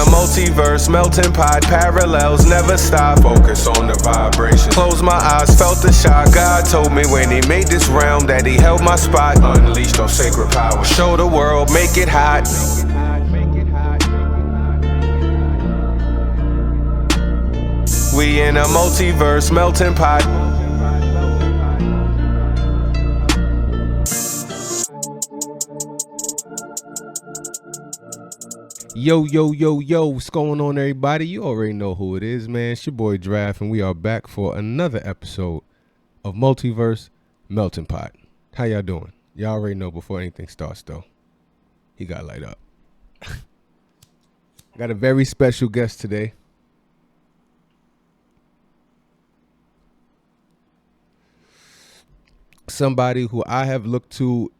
a multiverse melting pot, parallels never stop. Focus on the vibration. Close my eyes, felt the shock. God told me when he made this realm that he held my spot. Unleashed on sacred power. Show the world, make it hot. We in a multiverse melting pot. Yo, what's going on, everybody? You already know who it is, man. It's your boy Draft, and we are back for another episode of MultiVerse MeltingPot. How y'all doing? Y'all already know before anything starts, though. He got light up. Got a very special guest today. Somebody who I have looked to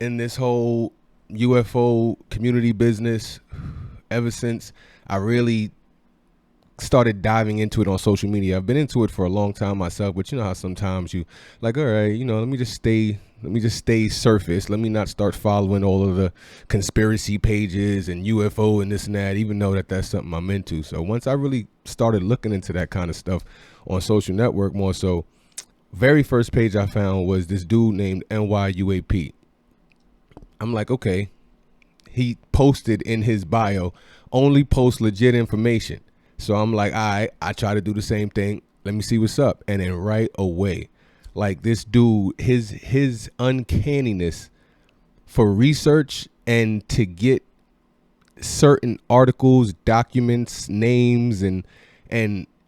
in this whole UFO community business ever since I really started diving into it on social media. I've been into it for a long time myself, but you know how sometimes you like, all right, you know, let me just stay surface. Let me not start following all of the conspiracy pages and UFO and this and that, even though that's something I'm into. So once I really started looking into that kind of stuff on social network more so, very first page I found was this dude named NYUAP. I'm like, okay, he posted in his bio, only post legit information. So I'm like, all right, I try to do the same thing. Let me see what's up. And then right away, like this dude, his uncanniness for research and to get certain articles, documents, names, and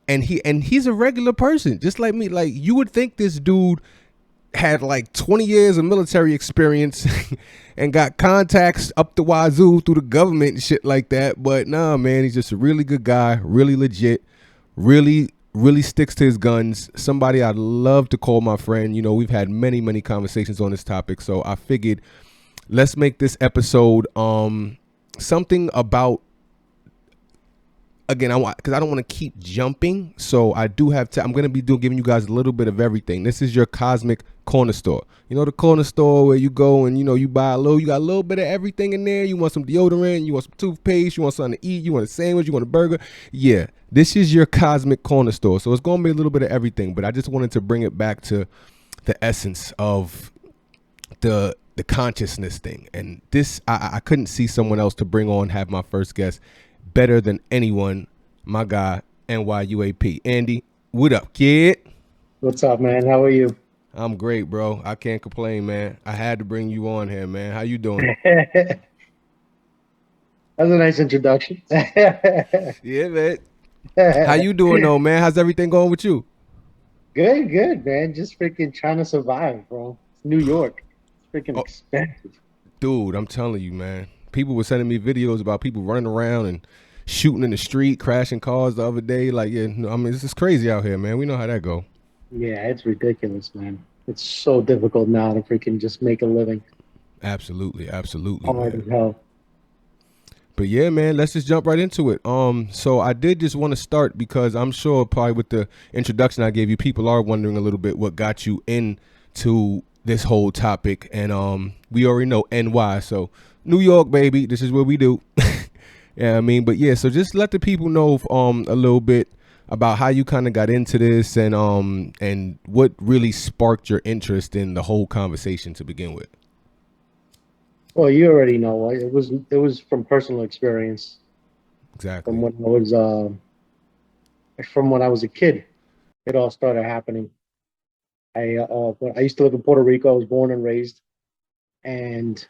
he's a regular person, just like me. Like you would think this dude had like 20 years of military experience and got contacts up the wazoo through the government and shit like that. But nah, man, he's just a really good guy, really legit, really sticks to his guns. Somebody I'd love to call my friend. You know, we've had many conversations on this topic. So I figured let's make this episode something about, again, because I don't want to keep jumping, so I do have to. I'm gonna be giving you guys a little bit of everything. This is your cosmic corner store. You know, the corner store where you go and you know you buy you got a little bit of everything in there. You want some deodorant, you want some toothpaste, you want something to eat, you want a sandwich, you want a burger. Yeah, this is your cosmic corner store. So it's gonna be a little bit of everything, but I just wanted to bring it back to the essence of the consciousness thing. And this, I couldn't see someone else to bring on, have my first guest better than anyone, my guy, NYUAP. Andy, what up, kid? What's up, man? How are you? I'm great, bro. I can't complain, man. I had to bring you on here, man. How you doing? That's a nice introduction. Yeah, man. How you doing, though, man? How's everything going with you? Good, man. Just freaking trying to survive, bro. It's New York. It's freaking expensive. Dude, I'm telling you, man. People were sending me videos about people running around and shooting in the street, crashing cars the other day. Like, yeah, I mean, it's just crazy out here, man. We know how that go. Yeah, it's ridiculous, man. It's so difficult now to freaking just make a living. Absolutely, Hard man. as hell. But yeah, man, let's just jump right into it. So I did just want to start because I'm sure probably with the introduction I gave you, people are wondering a little bit what got you into this whole topic. And we already know NY, so New York, baby, this is what we do. Yeah, I mean, but yeah, so just let the people know a little bit about how you kind of got into this and what really sparked your interest in the whole conversation to begin with. Well, you already know. It was from personal experience. Exactly. From when I was a kid, it all started happening. When I used to live in Puerto Rico. I was born and raised, and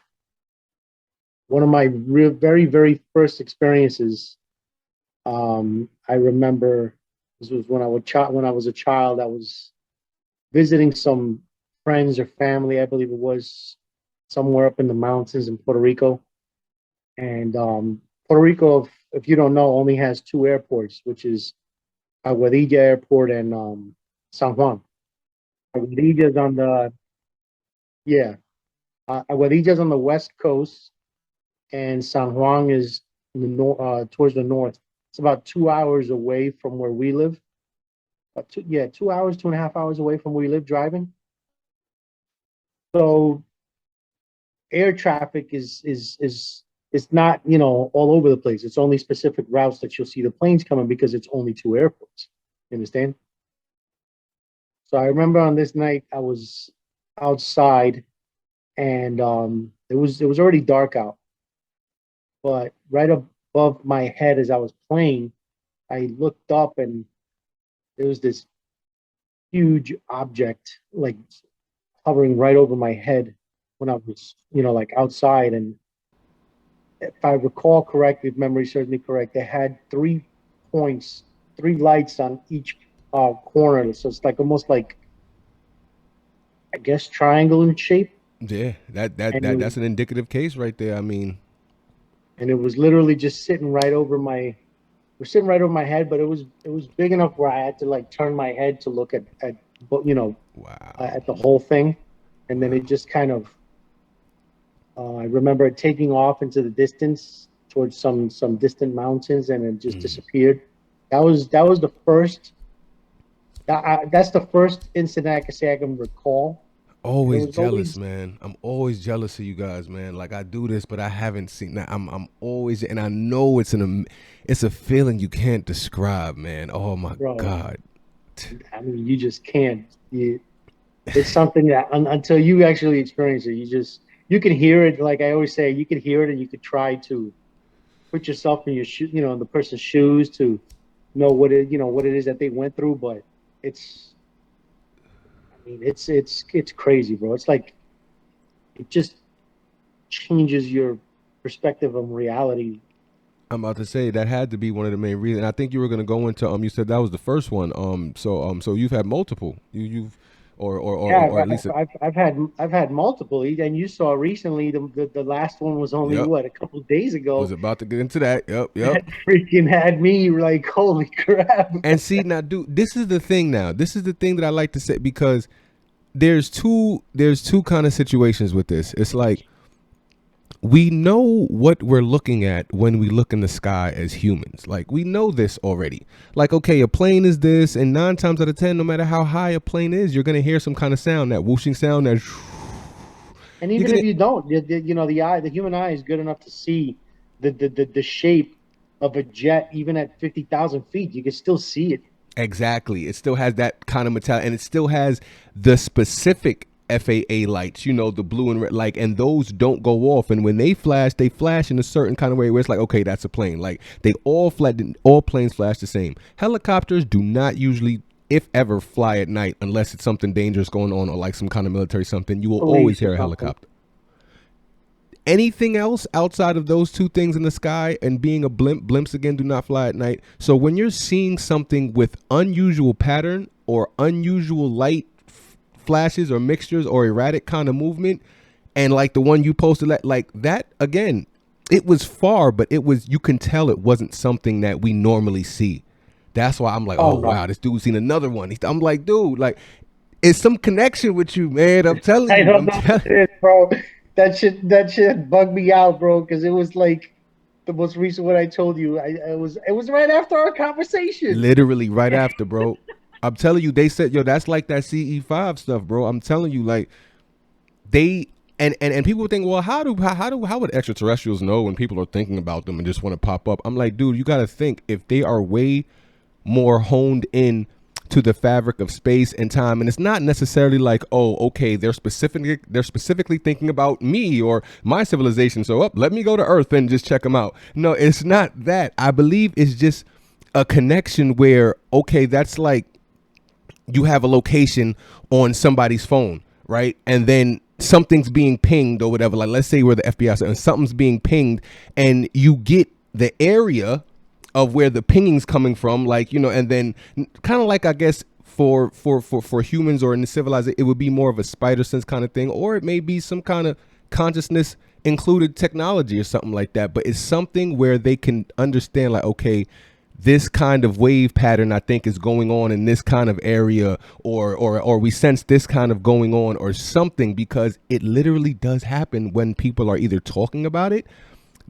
one of my very first experiences, I remember this was when I was a child. I was visiting some friends or family, I believe it was, somewhere up in the mountains in Puerto Rico. And Puerto Rico, if you don't know, only has two airports, which is Aguadilla Airport and San Juan. Aguadilla's on the Aguadilla's on the west coast, and San Juan is in the towards the north. It's about 2 hours away from where we live. 2 hours, 2.5 hours away from where we live driving. So air traffic is it's not, you know, all over the place. It's only specific routes that you'll see the planes coming because it's only two airports. You understand? So I remember on this night I was outside and it was already dark out, but right above my head as I was playing, I looked up and there was this huge object like hovering right over my head when I was, you know, like outside. And if I recall correctly, if memory serves me correct, they had 3 points, 3 lights on each corner. So it's like almost like, I guess, triangle in shape. Yeah, And that's an indicative case right there. I mean, it was literally just sitting right over my, was sitting right over my head, but it was big enough where I had to like turn my head to look at you know, wow. at the whole thing, and then it just kind of. I remember it taking off into the distance towards some distant mountains, and it just disappeared. That was the first. That's the first incident I can say I can recall. And it Always was jealous, always man. I'm always jealous of you guys, man. Like I do this, but I haven't seen that. I'm always, and I know it's it's a feeling you can't describe, man. Oh my bro. God. I mean, you just can't. It's something that until you actually experience it, you can hear it. Like I always say, you can hear it, and you could try to put yourself in your you know, in the person's shoes to know what it is that they went through. But it's, I mean, it's crazy, bro. It's like it just changes your perspective on reality. I'm about to say that had to be one of the main reasons. I think you were gonna go into you said that was the first one. So you've had multiple. You've Yeah, or at least I've had multiple, and you saw recently the last one was only yep. what, a couple of days Was ago. about to get into that. Yep, yep. That freaking had me like, holy crap. And see now, dude, this is the thing now. This is the thing that I like to say because there's two kind of situations with this. It's like we know what we're looking at when we look in the sky as humans. Like we know this already. Like, okay, a plane is this, and 9 times out of 10, no matter how high a plane is, you're gonna hear some kind of sound, that whooshing sound, that And you're even gonna if you don't, you know, the human eye is good enough to see the shape of a jet, even at 50,000 feet. You can still see it. exactly. It still has that kind of metallic, and it still has the specific FAA lights, you know, the blue and red, like, and those don't go off. And when they flash in a certain kind of way where it's like, okay, that's a plane. Like they all all planes flash the same. Helicopters do not usually, if ever, fly at night unless it's something dangerous going on or like some kind of military something. You will always Police or hear a something. helicopter. Anything else outside of those two things in the sky and being a blimps again do not fly at night. So when you're seeing something with unusual pattern or unusual light flashes or mixtures or erratic kind of movement, and like the one you posted, like that again, it was far, but it was, you can tell it wasn't something that we normally see. That's why I'm like, Oh oh no. wow, this dude's seen another one. I'm like, dude, like it's some connection with you, man. I'm telling I you. don't know what it is, bro. That shit bugged me out, bro, because it was like the most recent one I told you. It was right after our conversation. Literally right after, bro. I'm telling you, they said, yo, that's like that CE5 stuff, bro. I'm telling you, like they and people think, well, how would extraterrestrials know when people are thinking about them and just want to pop up? I'm like, dude, you got to think if they are way more honed in to the fabric of space and time, and it's not necessarily like, oh, okay, they're specifically thinking about me or my civilization, so up, let me go to Earth and just check them out. No, it's not that. I believe it's just a connection where, okay, that's like you have a location on somebody's phone, right? And then something's being pinged or whatever. Like, let's say we're the FBI and something's being pinged and you get the area of where the pinging's coming from, like, you know, and then kind of like, I guess, for humans or in the civilized, it would be more of a spider sense kind of thing, or it may be some kind of consciousness included technology or something like that. But it's something where they can understand, like, okay, this kind of wave pattern I think is going on in this kind of area, or we sense this kind of going on or something, because it literally does happen when people are either talking about it,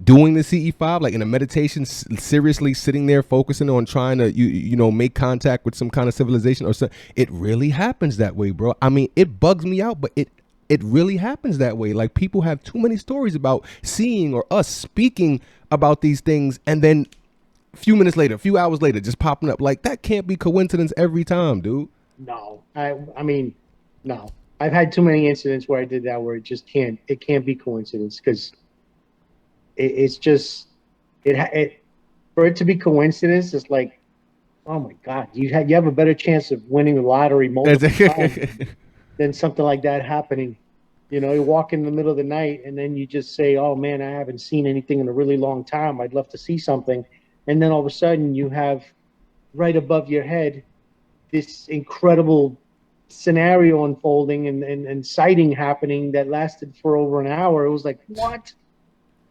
doing the CE5, like in a meditation, seriously sitting there focusing on trying to you know make contact with some kind of civilization or something. It really happens that way, bro. I mean, it bugs me out, but it really happens that way. Like, people have too many stories about seeing or us speaking about these things, and then a few minutes later, a few hours later, just popping up. Like, that can't be coincidence every time, dude. No, I mean, no. I've had too many incidents where I did that where it can't be coincidence, because it's just it for it to be coincidence. It's like, oh my God, you have a better chance of winning the lottery multiple times than something like that happening. You know, you walk in the middle of the night and then you just say, "Oh man, I haven't seen anything in a really long time. I'd love to see something," and then all of a sudden you have right above your head this incredible scenario unfolding and sighting happening that lasted for over an hour. It was like, what?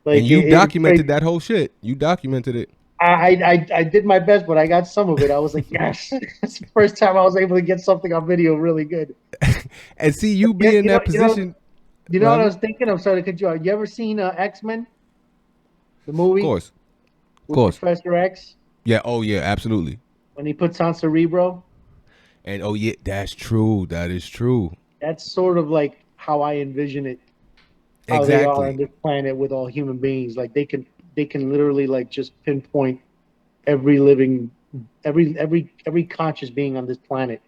And Like you it's documented that whole shit. You documented it. I did my best, but I got some of it. I was like, yes, it's the first time I was able to get something on video really good. And see, you Yeah, be in that position. you know what I was thinking? I'm sorry to cut you off. You ever seen X-Men, the Of movie course, of with course. Professor X, Yeah. Oh yeah, absolutely. when he puts on Cerebro? And oh yeah, that's true. That is true. That's sort of like how I envision it, how they are on Exactly. this planet with all human beings. Like they can literally like just pinpoint every living, every conscious being on this planet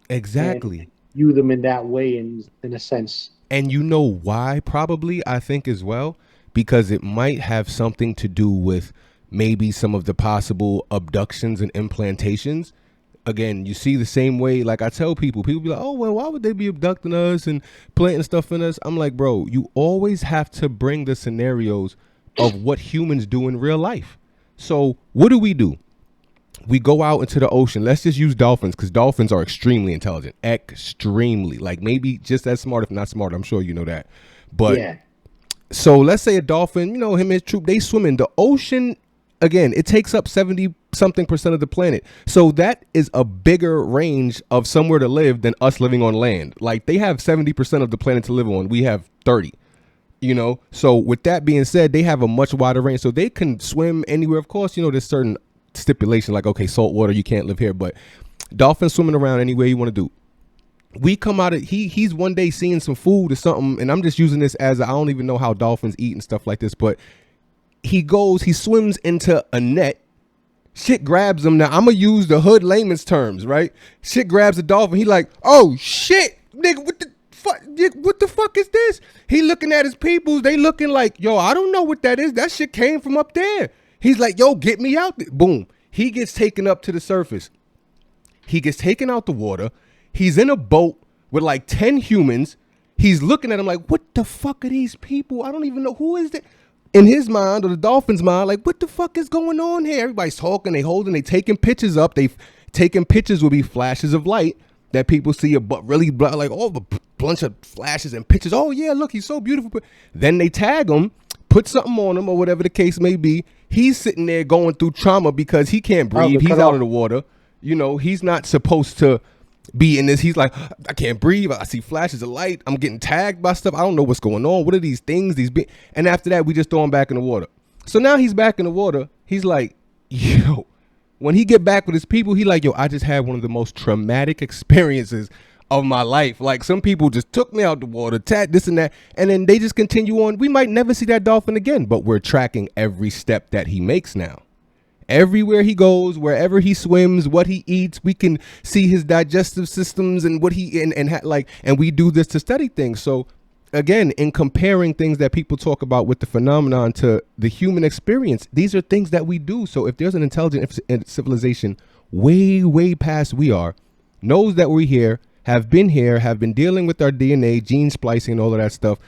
and Exactly. view them in that way, in a sense. And you know why? Probably, I think as well, because it might have something to do with maybe some of the possible abductions and implantations. Again, you see the same way, like I tell people be like, oh, well, why would they be abducting us and planting stuff in us? I'm like, bro, you always have to bring the scenarios of what humans do in real life. So what do? We go out into the ocean. Let's just use dolphins, because dolphins are extremely intelligent, extremely, like maybe just as smart, if not smarter. I'm sure you know that. But Yeah, so let's say a dolphin, you know, him and his troop, they swim in the ocean. Again, it takes up 70 something percent of the planet. So that is a bigger range of somewhere to live than us living on land. Like, they have 70% of the planet to live on. We have 30. You know, so with that being said, they have a much wider range, so they can swim anywhere. Of course, you know, there's certain stipulation, like, okay, salt water, you can't live here, but dolphins swimming around anywhere you want to do. We come out of he's one day seeing some food or something, and I'm just using this as I don't even know how dolphins eat and stuff like this, but he swims into a net. Shit grabs him. Now I'm gonna use the hood layman's terms, right? Shit grabs the dolphin. He like, oh shit, nigga, what the fuck is this? He looking at his peoples. They looking like, yo, I don't know what that is. That shit came from up there. He's like, yo, get me out there. Boom. He gets taken up to the surface. He gets taken out the water. He's in a boat with like 10 humans. He's looking at him like, what the fuck are these people? I don't even know. Who is it? In his mind, or the dolphin's mind, like, what the fuck is going on here? Everybody's talking, they holding, they taking pictures up. They taking pictures will be flashes of light that people see, but really like, oh, a bunch of flashes and pictures. Oh yeah, look, he's so beautiful. Then they tag him, put something on him, or whatever the case may be. He's sitting there going through trauma because he can't breathe. He's out of the water. You know, he's not supposed to be in this. He's like, I can't breathe. I see flashes of light. I'm getting tagged by stuff. I don't know what's going on. What are these things? And after that, we just throw him back in the water. So now he's back in the water. He's like, yo, when he get back with his people, he like, yo, I just had one of the most traumatic experiences of my life. Like, some people just took me out the water, this and that, and then they just continue on. We might never see that dolphin again, but we're tracking every step that he makes now. Everywhere he goes, wherever he swims, what he eats, we can see his digestive systems and what he and we do this to study things. So again, in comparing things that people talk about with the phenomenon to the human experience, these are things that we do. So if there's an intelligent civilization way past we are, knows that we're here, have been dealing with our DNA, gene splicing, and all of that stuff,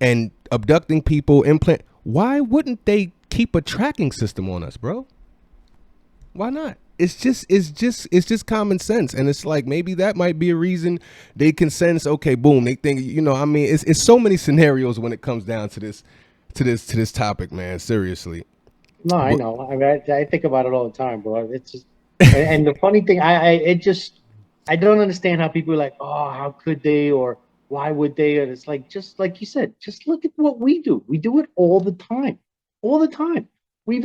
and abducting people, why wouldn't they keep a tracking system on us, bro? Why not? It's just common sense. And it's like, maybe that might be a reason they can sense, okay, boom, they think, you know, I mean, it's so many scenarios when it comes down to this topic, man. Seriously. No, I know. I mean, I think about it all the time, bro. It's just, and the funny thing, I don't understand how people are like, oh, how could they, or why would they? And it's like, just like you said, just look at what we do. We do it all the time, all the time. We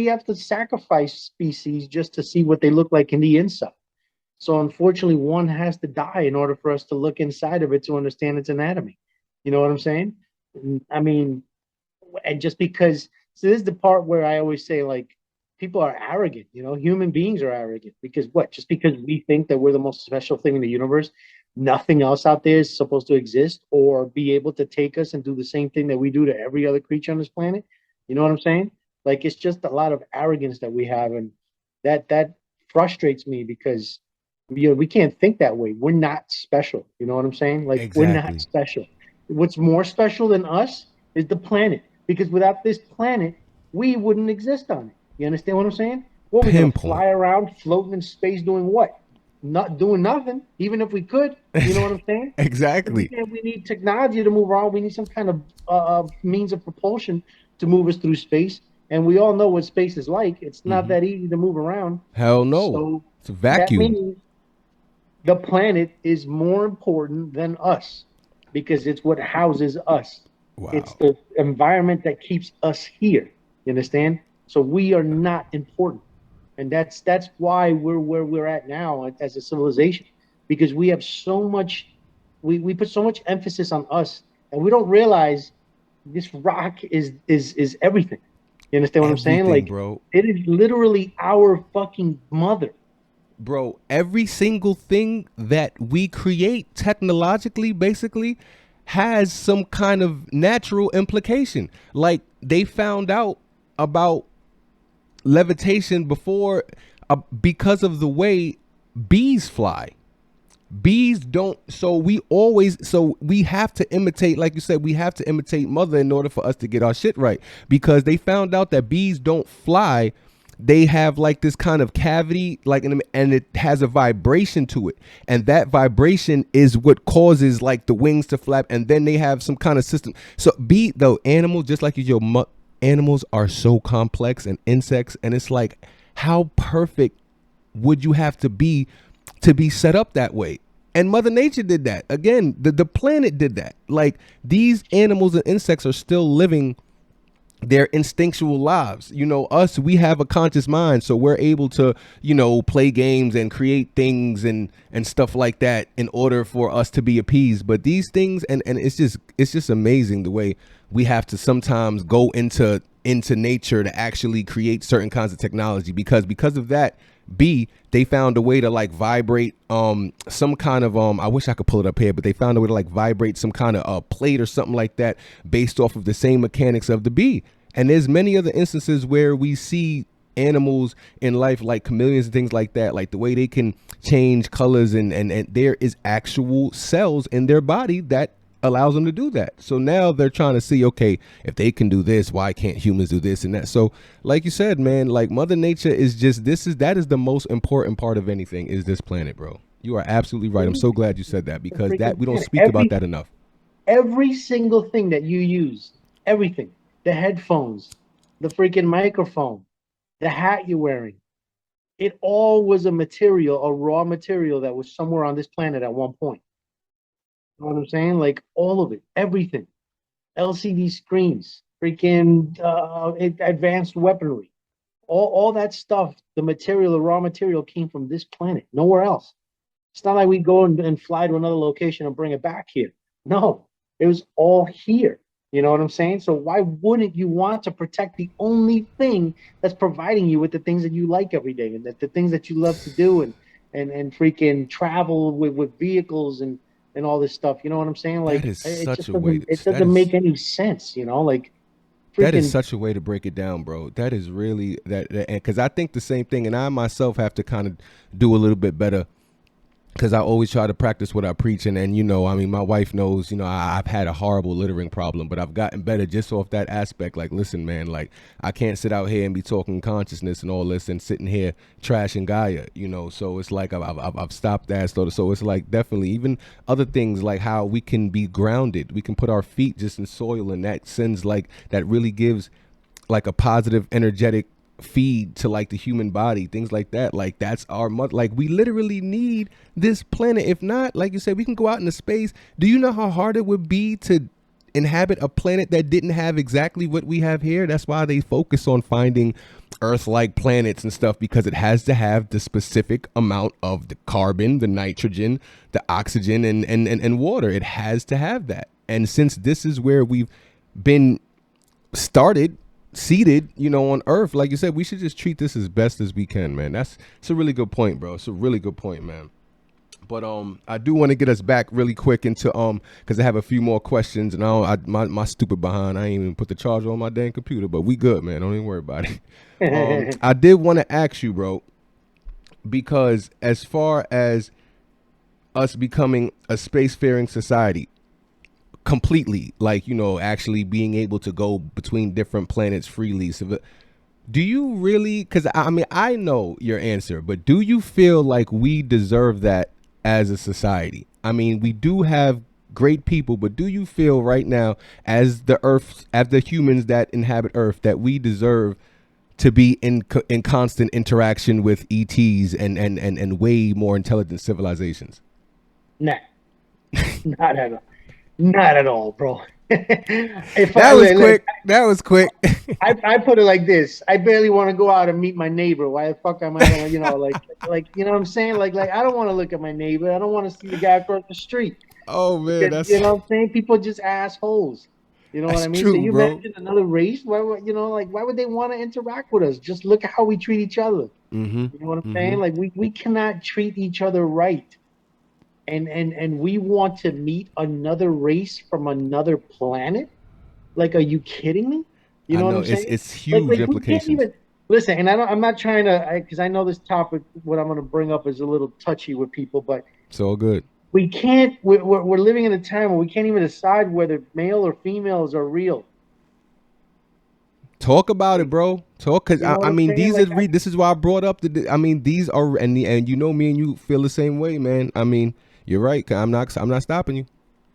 have to sacrifice species just to see what they look like in the inside. So unfortunately, one has to die in order for us to look inside of it to understand its anatomy. You know what I'm saying? I mean, and just because, so this is the part where I always say, like, people are arrogant, human beings are arrogant because what? Just because we think that we're the most special thing in the universe, nothing else out there is supposed to exist or be able to take us and do the same thing that we do to every other creature on this planet. You know what I'm saying? Like, it's just a lot of arrogance that we have, and that frustrates me because we can't think that way. We're not special. You know what I'm saying? Like, we're not Exactly. special. What's more special than us is the planet, because without this planet, we wouldn't exist on it. You understand what I'm saying? What, we're gonna Pinpoint. fly around floating in space doing what? Not doing nothing, even if we could. You know what I'm saying? Exactly. We need technology to move around. We need some kind of means of propulsion to move us through space. And we all know what space is like. It's not Hmm. that easy to move around. Hell no. So It's a that vacuum. means the planet is more important than us because it's what houses us. It's Wow. the environment that keeps us here. You understand? So we are not important. And that's why we're where we're at now as a civilization, because we have so much, we put so much emphasis on us, and we don't realize this rock is everything. You understand what I'm saying? Everything, Like, bro. it is literally our fucking mother. Bro, every single thing that we create technologically basically has some kind of natural implication. Like they found out about levitation before because of the way bees fly. Bees don't, so we have to imitate, like you said, we have to imitate mother in order for us to get our shit right, because they found out that bees don't fly. They have like this kind of cavity, like and it has a vibration to it, and that vibration is what causes like the wings to flap, and then they have some kind of system. So bee, though, animal, just like your animals are so complex, and insects, and it's like, how perfect would you have to be set up that way? And Mother Nature did that. Again, the planet did that. Like these animals and insects are still living their instinctual lives. Us, we have a conscious mind, so we're able to, play games and create things and stuff like that in order for us to be appeased. But these things, and it's just amazing the way we have to sometimes go into nature to actually create certain kinds of technology, because of that. They found a way to like vibrate some kind of I wish I could pull it up here, but they found a way to like vibrate some kind of plate or something like that based off of the same mechanics of the bee. And there's many other instances where we see animals in life like chameleons and things like that, like the way they can change colors, and there is actual cells in their body that allows them to do that. So now they're trying to see, okay, if they can do this, why can't humans do this and that? So like you said, man, like Mother Nature is just, that is the most important part of anything, is this planet, bro. You are absolutely right. I'm so glad you said that, The because that freaking we don't planet. speak about that enough. Every single thing that you use, everything, the headphones, the freaking microphone, the hat you're wearing, it all was a material, a raw material that was somewhere on this planet at one point. You know what I'm saying? Like, all of it, everything, LCD screens, freaking advanced weaponry, all that stuff, the material, the raw material came from this planet, nowhere else. It's not like we go and fly to another location and bring it back here. No, it was all here. You know what I'm saying? So why wouldn't you want to protect the only thing that's providing you with the things that you like every day, and the things that you love to do, and freaking travel with vehicles and all this stuff? You know what I'm saying? That Like, is such a way it that doesn't make any sense, like is freaking. such a way to break it down, bro. That is really because I think the same thing, and I myself have to kind of do a little bit better, because I always try to practice what I preach. And I mean, my wife knows, I've had a horrible littering problem, but I've gotten better just off that aspect. Like, listen, man, like I can't sit out here and be talking consciousness and all this and sitting here trashing Gaia, so it's like I've stopped that. So it's like definitely even other things, like how we can be grounded. We can put our feet just in soil, and that sends, like, that really gives like a positive energetic feed to like the human body, things like that. Like that's our mother. Like we literally need this planet. If not, like you said, we can go out into space. Do you know how hard it would be to inhabit a planet that didn't have exactly what we have here. That's why they focus on finding Earth-like planets and stuff, because it has to have the specific amount of the carbon, the nitrogen, the oxygen, and water. It has to have that. And since this is where we've been seated, on Earth, like you said, we should just treat this as best as we can, man. It's a really good point, bro. It's a really good point, man. But I do want to get us back really quick into because I have a few more questions, and my stupid behind, I ain't even put the charger on my damn computer, but we good, man. Don't even worry about it. I did want to ask you, bro, because as far as us becoming a spacefaring society, completely, like, actually being able to go between different planets freely, so do you really, because I know your answer, but do you feel like we deserve that as a society? I mean, we do have great people, but do you feel right now, as the humans that inhabit Earth, that we deserve to be in constant interaction with ETs and way more intelligent civilizations? Nah, not at all. Not at all, bro. That was quick. I put it like this: I barely want to go out and meet my neighbor. Why the fuck am I gonna, like, you know what I'm saying? Like I don't want to look at my neighbor. I don't want to see the guy across the street. Oh man, Because, you know what I'm saying? People are just assholes. You know what I mean? True, so you bro. mentioned another race. Why would they want to interact with us? Just look at how we treat each other. Mm-hmm. You know what I'm saying? Like we cannot treat each other right. And we want to meet another race from another planet? Like, are you kidding me? You know what I'm saying? It's huge implications. Listen, and I'm not trying to, because I know this topic, what I'm going to bring up is a little touchy with people, but it's all good. we can't. We're living in a time where we can't even decide whether male or females are real. Talk about it, bro. Because this is why I brought up these are, and me and you feel the same way, man. I mean, you're right. I'm not stopping you.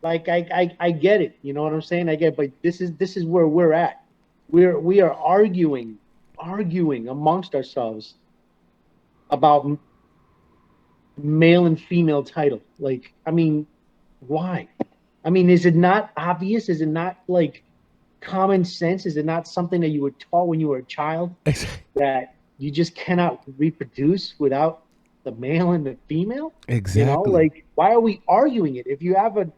Like I get it. You know what I'm saying? I get it, but this is where we're at. We are arguing amongst ourselves about male and female title. Like, I mean, why? I mean, is it not obvious? Is it not like common sense? Is it not something that you were taught when you were a child that you just cannot reproduce without the male and the female? Exactly. Like, why are we arguing it? If you have a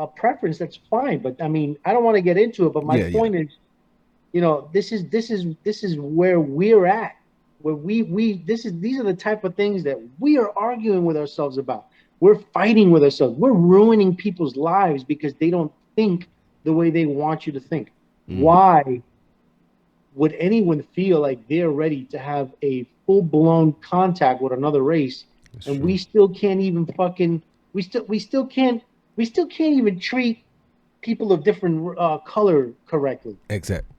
preference, that's fine. But I mean, I don't want to get into it. But my point is, this is where we're at. Where these are the type of things that we are arguing with ourselves about. We're fighting with ourselves. We're ruining people's lives because they don't think the way they want you to think. Why would anyone feel like they're ready to have a full-blown contact with another race, and we still can't even we still can't even treat people of different color correctly? Exactly.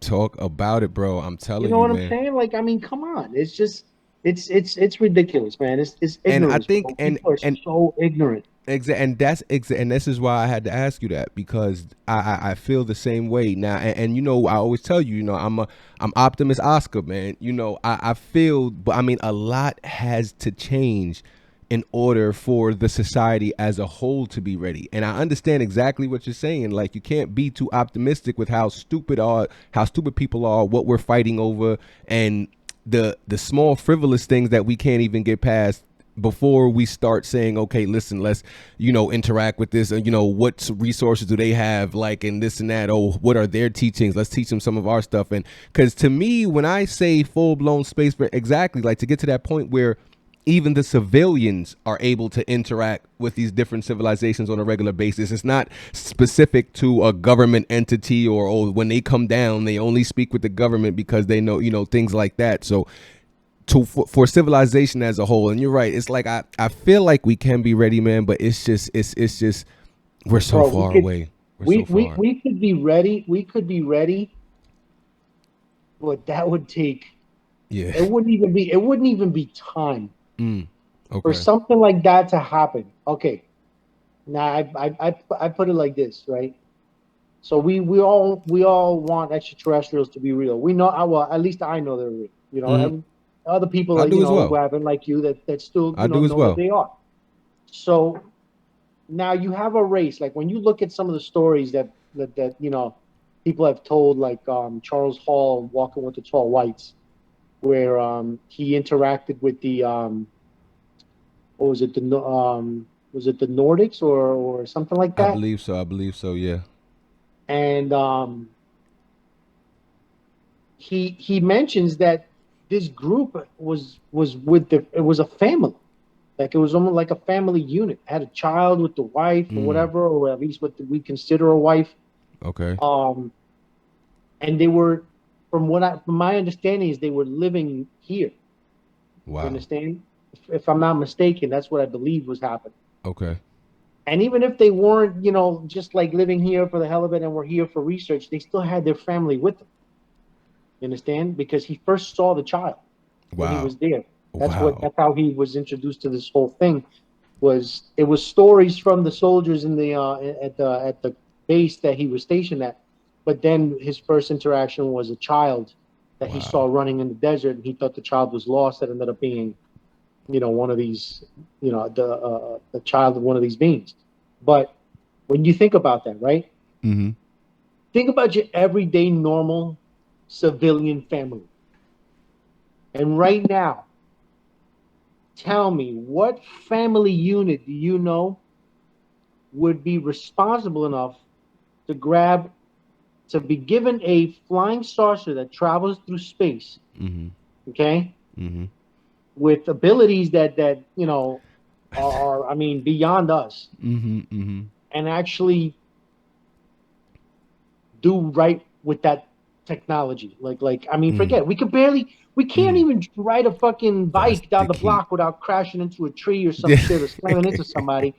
Talk about it, bro. I'm telling you, you know what man. I'm saying? Like, I mean, come on. It's just it's ridiculous, man. It's ignorance. And I think people are so ignorant. And this is why I had to ask you that, because I feel the same way now. And I always tell you, I'm optimist Oscar, man. I feel, but I mean, a lot has to change in order for the society as a whole to be ready. And I understand exactly what you're saying. Like, you can't be too optimistic with how stupid people are, what we're fighting over, and the small frivolous things that we can't even get past before we start saying, okay, listen, let's, interact with this, what resources do they have, like, and this and that, oh, what are their teachings, let's teach them some of our stuff. And because to me, when I say full-blown space, exactly, like, to get to that point where even the civilians are able to interact with these different civilizations on a regular basis. It's not specific to a government entity, or when they come down, they only speak with the government because they know, things like that. So for civilization as a whole, and you're right, it's like I feel like we can be ready, man, but it's just we're so far away. We could be ready. We could be ready, but that would take. Yeah. It wouldn't even be time. Okay. For something like that to happen. Okay. Now I put it like this, right? So we all want extraterrestrials to be real. We know, well, at least I know they're real. Other people, who haven't, like you, that still know that they are. So now you have a race. Like when you look at some of the stories that you know people have told, like Charles Hall, Walking with the Tall Whites, where he interacted with the what was it, was it the Nordics or something like I that? believe so. I believe so. Yeah. And he mentions that this group was with the it was a family, like it was almost like a family unit. Had a child with the wife or Mm. whatever, or at least what we consider a wife. Okay. Um, and they were, from my understanding, is they were living here. You Wow. understand? If I'm not mistaken, that's what I believe was happening. Okay. And even if they weren't, you know, just like living here for the hell of it and were here for research, they still had their family with them. You understand? Because he first saw the child when he Wow. was there. Wow. That's how he was introduced to this whole thing. It was stories from the soldiers in the at the base that he was stationed at. But then his first interaction was a child that he saw Wow. running in the desert, and he thought the child was lost. That ended up being, you know, one of these, you know, the child of one of these beings. But when you think about that, right? Mm-hmm. Think about your everyday normal civilian family. And right now, tell me, what family unit do you know would be responsible enough to grab, to be given a flying saucer that travels through space, Mm-hmm. okay, Mm-hmm. with abilities that you know are I mean beyond us, Mm-hmm. Mm-hmm. and actually do right with that technology? Like I mean, Mm. forget, we can't Mm. even ride a fucking That's bike down the the key. block without crashing into a tree or some Yeah. shit, or slamming into somebody.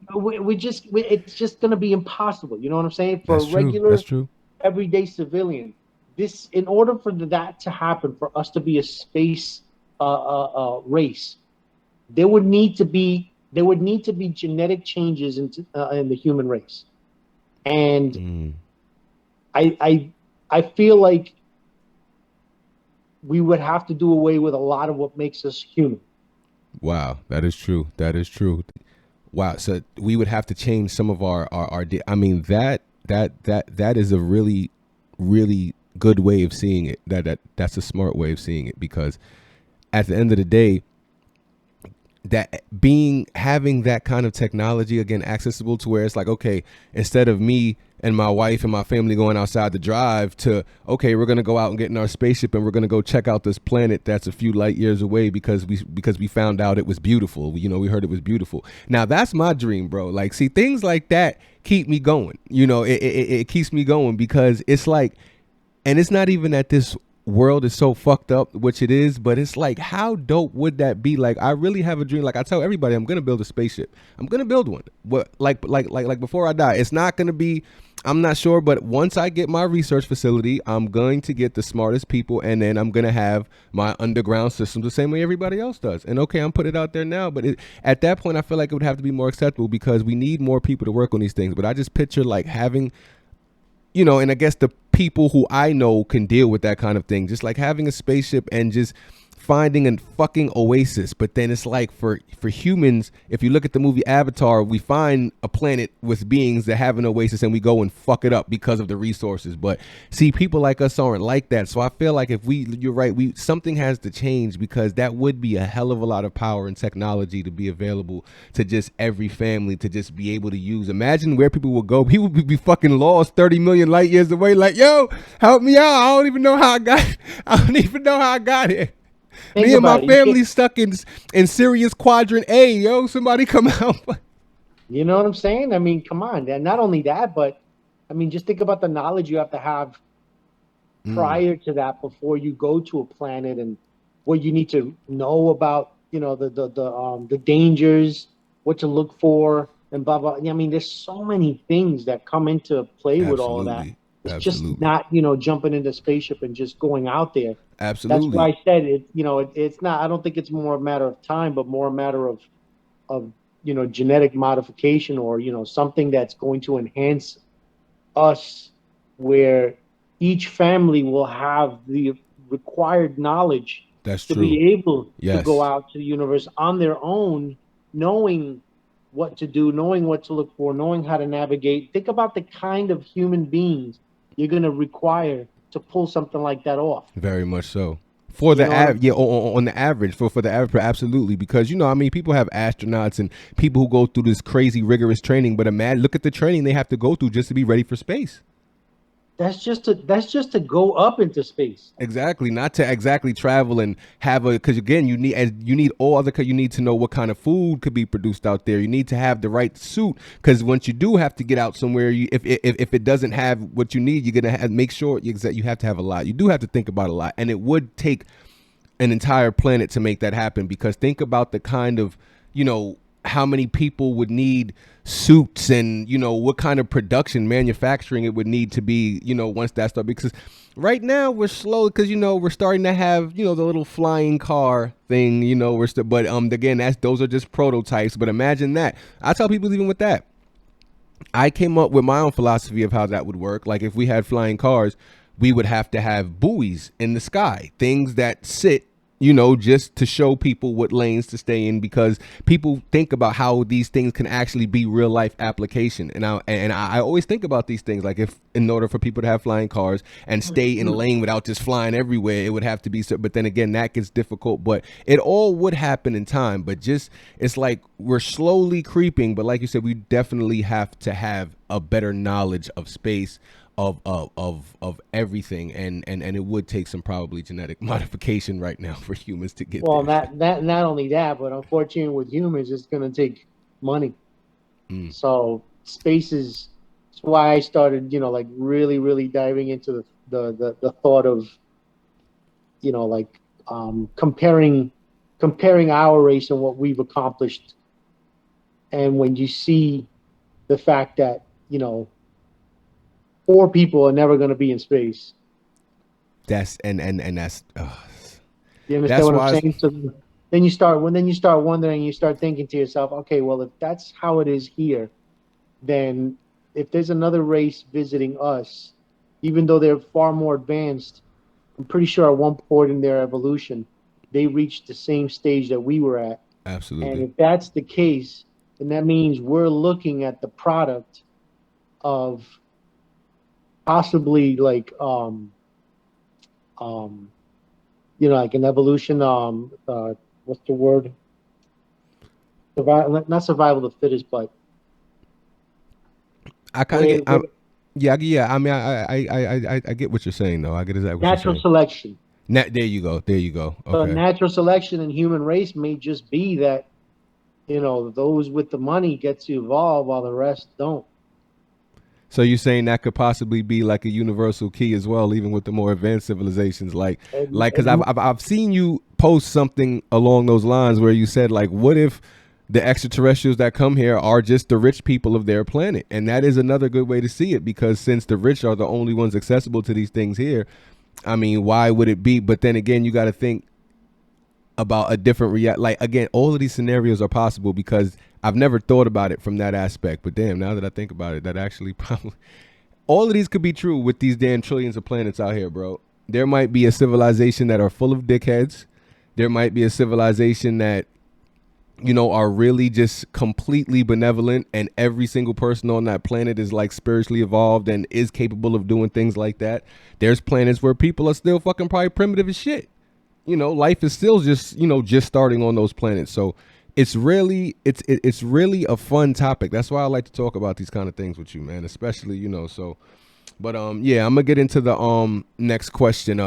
It's just going to be impossible. You know what I'm saying? For a That's true. That's regular true. everyday civilian, this, in order for that to happen, for us to be a space race, there would need to be genetic changes in the human race. And Mm. I I I feel like we would have to do away with a lot of what makes us human. Wow. That is true. That is true. Wow. So we would have to change some of I mean, that is a really, really good way of seeing it. That's a smart way of seeing it, because at the end of the day, that having that kind of technology again accessible to where it's like, okay, instead of me and my wife and my family going outside to drive to, okay, we're going to go out and get in our spaceship and we're going to go check out this planet that's a few light years away because we found out it was beautiful. We heard it was beautiful. Now that's my dream, bro. Like, see, things like that keep me going. It keeps me going, because it's like, and it's not even that this world is so fucked up, which it is, but it's like, how dope would that be? Like, I really have a dream. Like, I tell everybody, I'm gonna build a spaceship. I'm gonna build one. What, like before I die. It's not gonna be, I'm not sure, but once I get my research facility, I'm going to get the smartest people, and then I'm gonna have my underground systems the same way everybody else does. And okay, I'm putting it out there now, but at that point, I feel like it would have to be more acceptable, because we need more people to work on these things. But I just picture like having, and I guess the people who I know can deal with that kind of thing. Just like having a spaceship and just finding a fucking oasis. But then it's like, for humans, if you look at the movie Avatar, we find a planet with beings that have an oasis and we go and fuck it up because of the resources. But see, people like us aren't like that. So I feel like if you're right, something has to change, because that would be a hell of a lot of power and technology to be available to just every family to just be able to use. Imagine where people would go. People would be fucking lost 30 million light years away. Like, yo, help me out. I don't even know how I got here. Think Me and my about it. family stuck in Sirius Quadrant A. Yo, somebody come out. You know what I'm saying? I mean, come on. And not only that, but I mean, just think about the knowledge you have to have Mm, prior to that, before you go to a planet, and what you need to know about, you know, the dangers, what to look for, and blah blah. I mean, there's so many things that come into play with all of that. absolutely. It's just Absolutely. not, you know, jumping into spaceship and just going out there. That's why Absolutely. I said it. You know, it's not. I don't think it's more a matter of time, but more a matter of you know, genetic modification, or you know, something that's going to enhance us, where each family will have the required knowledge That's to true. be able to go Yes. out to the universe on their own, knowing what to do, knowing what to look for, knowing how to navigate. Think about the kind of human beings you're going to require to pull something like that off. Very much so. For You the know what I'm- on the average, for the average, absolutely, because I mean, people have astronauts and people who go through this crazy rigorous training, but imagine, look at the training they have to go through just to be ready for space. That's just to go up into space. Exactly, not to exactly travel and have because again, you need all other, you need to know what kind of food could be produced out there. You need to have the right suit, because once you do have to get out somewhere, if it doesn't have what you need, you're gonna make sure you have to have a lot. You do have to think about a lot, and it would take an entire planet to make that happen, because think about the kind of, how many people would need suits, and what kind of production manufacturing it would need to be, once that starts. Because right now we're slow, because we're starting to have the little flying car thing, we're still, but again, those are just prototypes. But imagine that. I tell people, even with that, I came up with my own philosophy of how that would work. Like, if we had flying cars, we would have to have buoys in the sky, things that sit, just to show people what lanes to stay in, because people think about how these things can actually be real life application. And I always think about these things, like, if in order for people to have flying cars and stay in a lane without just flying everywhere, it would have to be so. But then again, that gets difficult, but it all would happen in time. But just, it's like we're slowly creeping, but like you said, we definitely have to have a better knowledge of space, of everything, and it would take some probably genetic modification right now for humans to get Well, there. not only that, but unfortunately with humans, it's going to take money. So space is. That's why I started, like really, really diving into the thought of, like comparing our race and what we've accomplished. And when you see the fact that 4 people are never going to be in space. That's and that's You understand that's what why I'm saying? So then you start wondering, you start thinking to yourself, okay, well, if that's how it is here, then if there's another race visiting us, even though they're far more advanced, I'm pretty sure at one point in their evolution, they reached the same stage that we were at. And absolutely. if that's the case, then that means we're looking at the product of possibly like like an evolution, what's the word? Survival, not survival of the fittest, but I kind of get where yeah. I mean, I get what you're saying, though. I get exactly what you're natural saying. selection. There you go. There you go. So Okay. natural selection in human race may just be that, those with the money get to evolve while the rest don't. So you're saying that could possibly be like a universal key as well, even with the more advanced civilizations, because I've seen you post something along those lines where you said, like, what if the extraterrestrials that come here are just the rich people of their planet? And that is another good way to see it, because since the rich are the only ones accessible to these things here, I mean, why would it be? But then again, you got to think about a different like, again, all of these scenarios are possible, because I've never thought about it from that aspect. But damn, now that I think about it, that actually probably all of these could be true with these damn trillions of planets out here, bro. There might be a civilization that are full of dickheads. There might be a civilization that are really just completely benevolent, and every single person on that planet is like spiritually evolved and is capable of doing things like that. There's planets where people are still fucking probably primitive as shit. Life is still just, just starting on those planets. So it's really a fun topic. That's why I like to talk about these kind of things with you, man, especially, so, but, yeah, I'm gonna get into the, next question.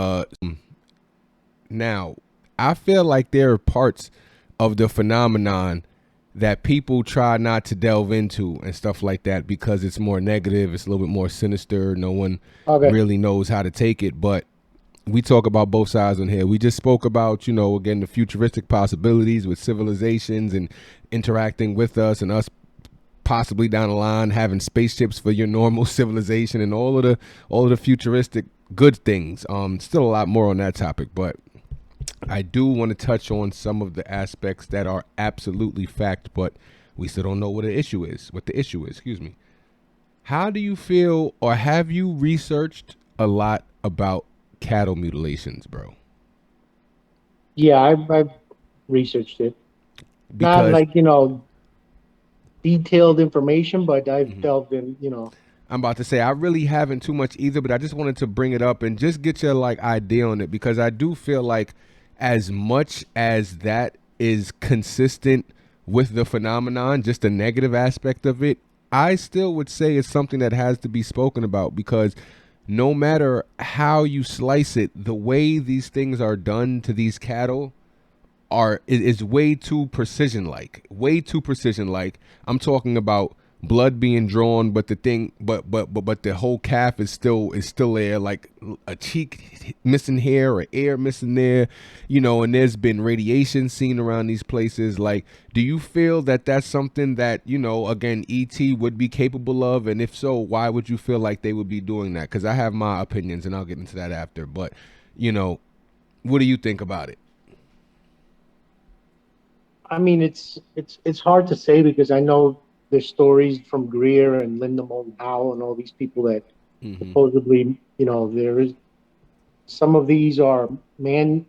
Now I feel like there are parts of the phenomenon that people try not to delve into and stuff like that, because it's more negative. It's a little bit more sinister. No one really knows how to take it, but we talk about both sides on here. We just spoke about, again, the futuristic possibilities with civilizations and interacting with us, and us possibly down the line having spaceships for your normal civilization, and all of the futuristic good things. Still a lot more on that topic, but I do want to touch on some of the aspects that are absolutely fact, but we still don't know what the issue is. Excuse me. How do you feel, or have you researched a lot about cattle mutilations, bro? Yeah, I've researched it. Not Because like detailed information, but I've delved in, you know. I'm about to say I really haven't too much either, but I just wanted to bring it up and just get your like idea on it, because I do feel like as much as that is consistent with the phenomenon, just the negative aspect of it, I still would say it's something that has to be spoken about, because no matter how you slice it, the way these things are done to these cattle is way too precision like. Way too precision like. I'm talking about blood being drawn, but the thing but the whole calf is still there, like a cheek missing here or ear missing there, you know, and there's been radiation seen around these places. Like, do you feel that that's something that, you know, again, ET would be capable of? And if so, why would you feel like they would be doing that? Because I have my opinions and I'll get into that after, but you know, what do you think about it? I mean, it's hard to say, because I know there's stories from Greer and Linda Moulton Howe and all these people that supposedly, you know, there is some of these are man,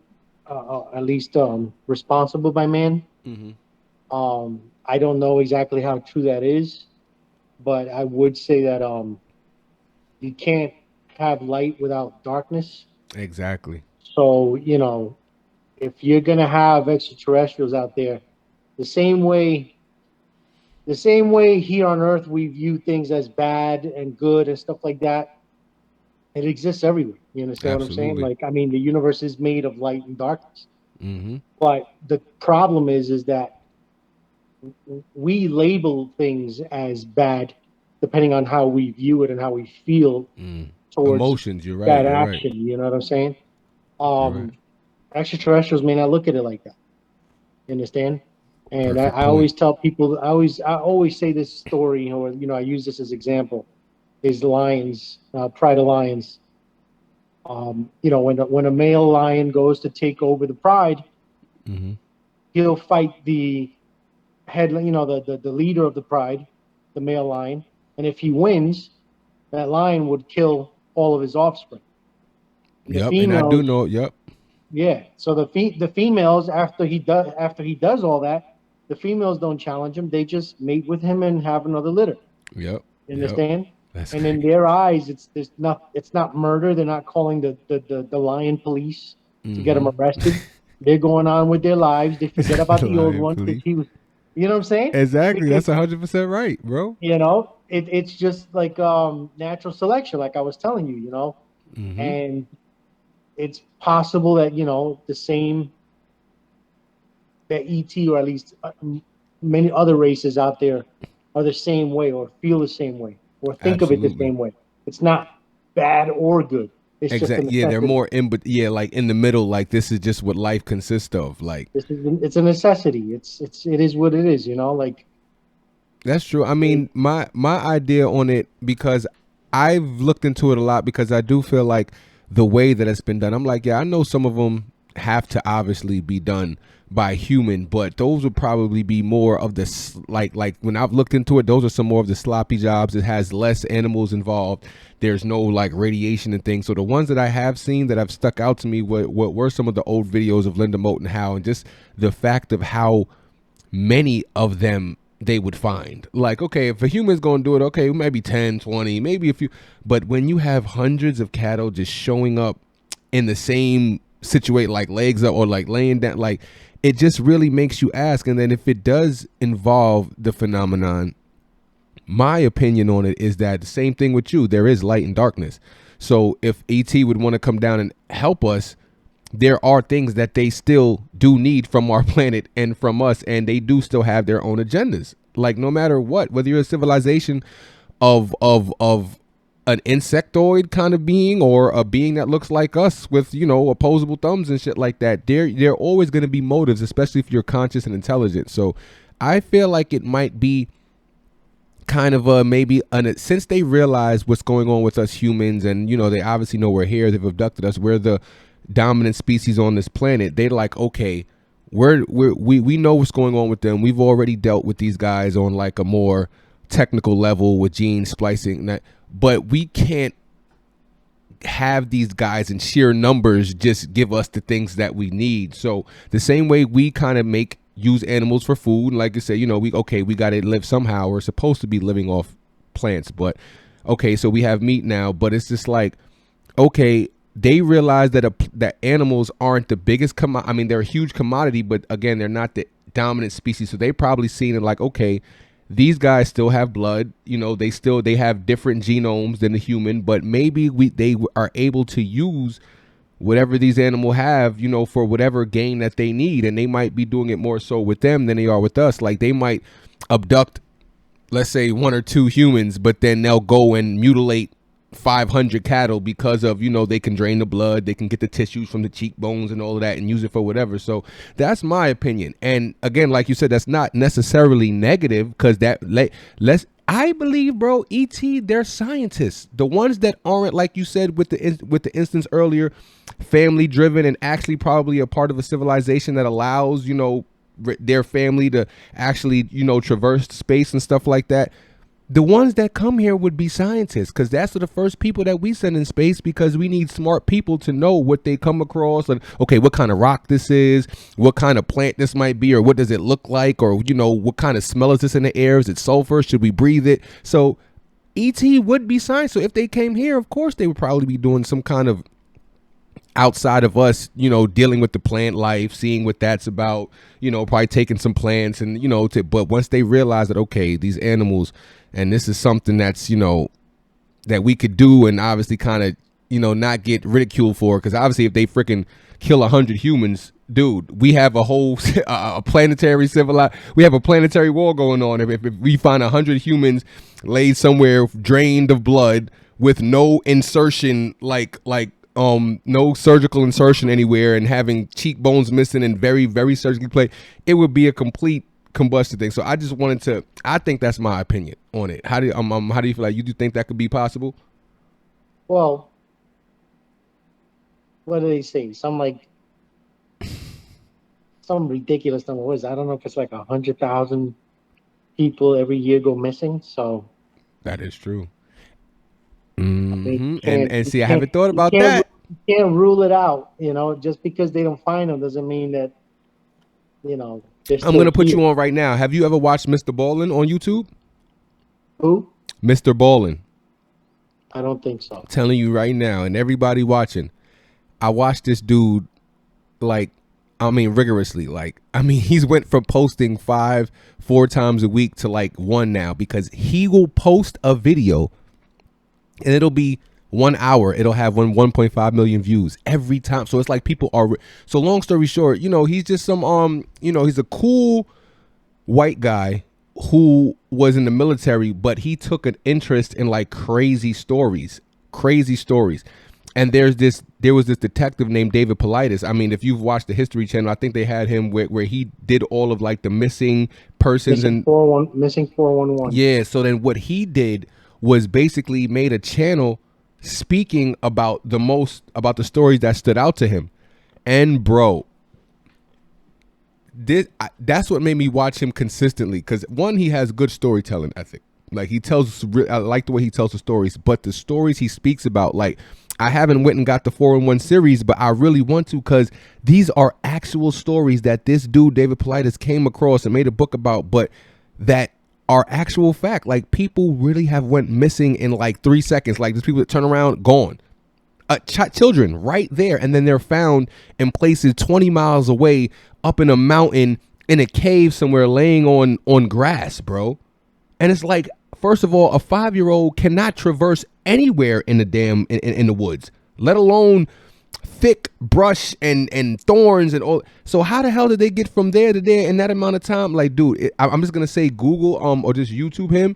at least responsible by man. I don't know exactly how true that is, but I would say that you can't have light without darkness. Exactly. So, you know, if you're gonna have extraterrestrials out there, the same way here on Earth we view things as bad and good and stuff like that, it exists everywhere. You understand what I'm saying? Absolutely. Like, I mean, the universe is made of light and darkness. But the problem is that we label things as bad depending on how we view it and how we feel towards Emotions. You're right. that You're right. action. You know what I'm saying? You're right. Extraterrestrials may not look at it like that. You understand? And Perfect I point. always tell people, I always say this story, or you know, I use this as example, is lions, pride of lions. You know, when a male lion goes to take over the pride, he'll fight the head, you know, the leader of the pride, the male lion, and if he wins, that lion would kill all of his offspring. And the Yep, and I do females, know. Yep. yeah. So the females, after he does all that, the females don't challenge him. They just mate with him and have another litter. Yep. You Yep. understand? That's And in their eyes, it's not murder. They're not calling the lion police to get him arrested. They're going on with their lives. They forget about The the old lion one because police. he was, you know what I'm saying? Exactly. Because That's 100% right, bro. you know it's just like natural selection, like I was telling you, you know, and it's possible that, you know, the same that ET, or at least many other races out there, are the same way, or feel the same way, or think of it the Absolutely. same way. It's not bad or good. It's just a Exactly. Yeah, they're necessity. more in, but yeah, like in the middle. Like this is just what life consists of. Like It's a necessity. It is what it is. You know, like that's true. I mean, my idea on it, because I've looked into it a lot, because I do feel like the way that it's been done, I'm like, yeah, I know some of them have to obviously be done by human, but those would probably be more of the like when I've looked into it, those are some more of the sloppy jobs. It has less animals involved. There's no like radiation and things. So the ones that I have seen that have stuck out to me were some of the old videos of Linda Moulton Howe, and just the fact of how many of them they would find. Like, okay, if a human's going to do it, okay, maybe 10, 20, maybe a few. But when you have hundreds of cattle just showing up in the same situation, like legs up or like laying down, like it just really makes you ask. And then if it does involve the phenomenon, my opinion on it is that the same thing with you, there is light and darkness. So if ET would want to come down and help us, there are things that they still do need from our planet and from us, and they do still have their own agendas. Like no matter what, whether you're a civilization of an insectoid kind of being, or a being that looks like us with, you know, opposable thumbs and shit like that, there always going to be motives, especially if you're conscious and intelligent. So I feel like it might be kind of since they realize what's going on with us humans, and you know, they obviously know we're here, they've abducted us, we're the dominant species on this planet. They're like, okay, we know what's going on with them. We've already dealt with these guys on like a more technical level with gene splicing, but we can't have these guys in sheer numbers just give us the things that we need. So the same way we kind of make use animals for food. And like you said, we got to live somehow. We're supposed to be living off plants, but okay, so we have meat now, but it's just like, okay, they realize that animals aren't the biggest I mean, they're a huge commodity, but again, they're not the dominant species. So they probably seen it like, okay, these guys still have blood, they have different genomes than the human, but maybe they are able to use whatever these animals have, for whatever gain that they need. And they might be doing it more so with them than they are with us. Like they might abduct, let's say 1 or 2 humans, but then they'll go and mutilate 500 cattle because of, they can drain the blood, they can get the tissues from the cheekbones and all of that and use it for whatever. So that's my opinion. And again, like you said, that's not necessarily negative, because I believe, bro, ET, they're scientists. The ones that aren't, like you said with the instance earlier, family driven and actually probably a part of a civilization that allows, their family to actually, traverse space and stuff like that. The ones that come here would be scientists, because that's the first people that we send in space, because we need smart people to know what they come across and, okay, what kind of rock this is, what kind of plant this might be, or what does it look like, or, what kind of smell is this in the air? Is it sulfur? Should we breathe it? So ET would be science. So if they came here, of course, they would probably be doing some kind of outside of us, dealing with the plant life, seeing what that's about, probably taking some plants and, but once they realize that, okay, these animals, and this is something that's, that we could do, and obviously kind of, not get ridiculed for, because obviously if they freaking kill 100 humans, dude, we have a whole a planetary we have a planetary war going on. If we find 100 humans laid somewhere drained of blood with no insertion, no surgical insertion anywhere, and having cheekbones missing and very, very surgically placed, it would be a complete combustion thing. So I just I think that's my opinion on it. How do you feel like, you do think that could be possible? Well, what do they say? Some ridiculous number. What is it? I don't know if it's like 100,000 people every year go missing. So that is true. Mm-hmm. And see, I haven't thought about that. You can't rule it out. Just because they don't find them doesn't mean that, I'm going to put you on right now. Have you ever watched Mr. Ballin on YouTube? Who? Mr. Ballin. I don't think so. I'm telling you right now, and everybody watching, I watched this dude rigorously. He's went from posting 4 times a week to 1 now, because he will post a video and it'll be 1 hour. It'll have 1.5 million views every time. So it's like people are. So long story short, he's just some he's a cool white guy who was in the military, but he took an interest in crazy stories. And there was this detective named David Paulides. I mean, if you've watched the History Channel, I think they had him where he did all of the missing persons missing and missing 411. Yeah. So then what he did was basically made a channel speaking about the stories that stood out to him. And bro, that's what made me watch him consistently, because one, he has good storytelling ethic. I like the way he tells the stories, but the stories he speaks about, I haven't went and got the 411 series, but I really want to, because these are actual stories that this dude David Paulides came across and made a book about, but that are actual fact. People really have went missing in 3 seconds. There's people that turn around, gone. Children right there, and then they're found in places 20 miles away, up in a mountain, in a cave somewhere, laying on grass, bro. And it's first of all, a 5-year-old cannot traverse anywhere in the in the woods, let alone thick brush and thorns and all. So how the hell did they get from there to there in that amount of time? Dude, I'm just gonna say Google or just YouTube him,